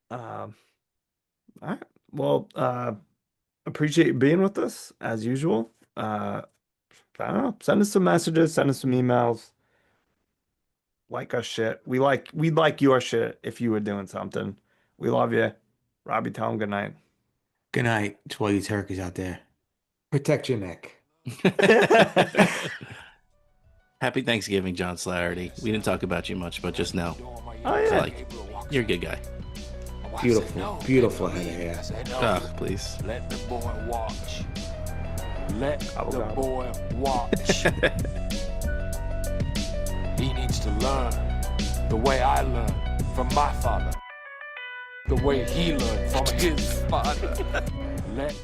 All right. Well, appreciate you being with us as usual. I don't know. Send us some messages, send us some emails. Like our shit. We'd like your shit if you were doing something. We love you. Robbie, tell him good night. Good night to all you turkeys out there. Protect your neck. Happy Thanksgiving, John Slattery. We didn't talk about you much, but just now. Oh I yeah. like you're a good guy. Beautiful head of hair. Oh, please. Let the boy watch. Let Gobble, the gobble. boy watch. He needs to learn the way I learned from my father. The way he learned from his father. Let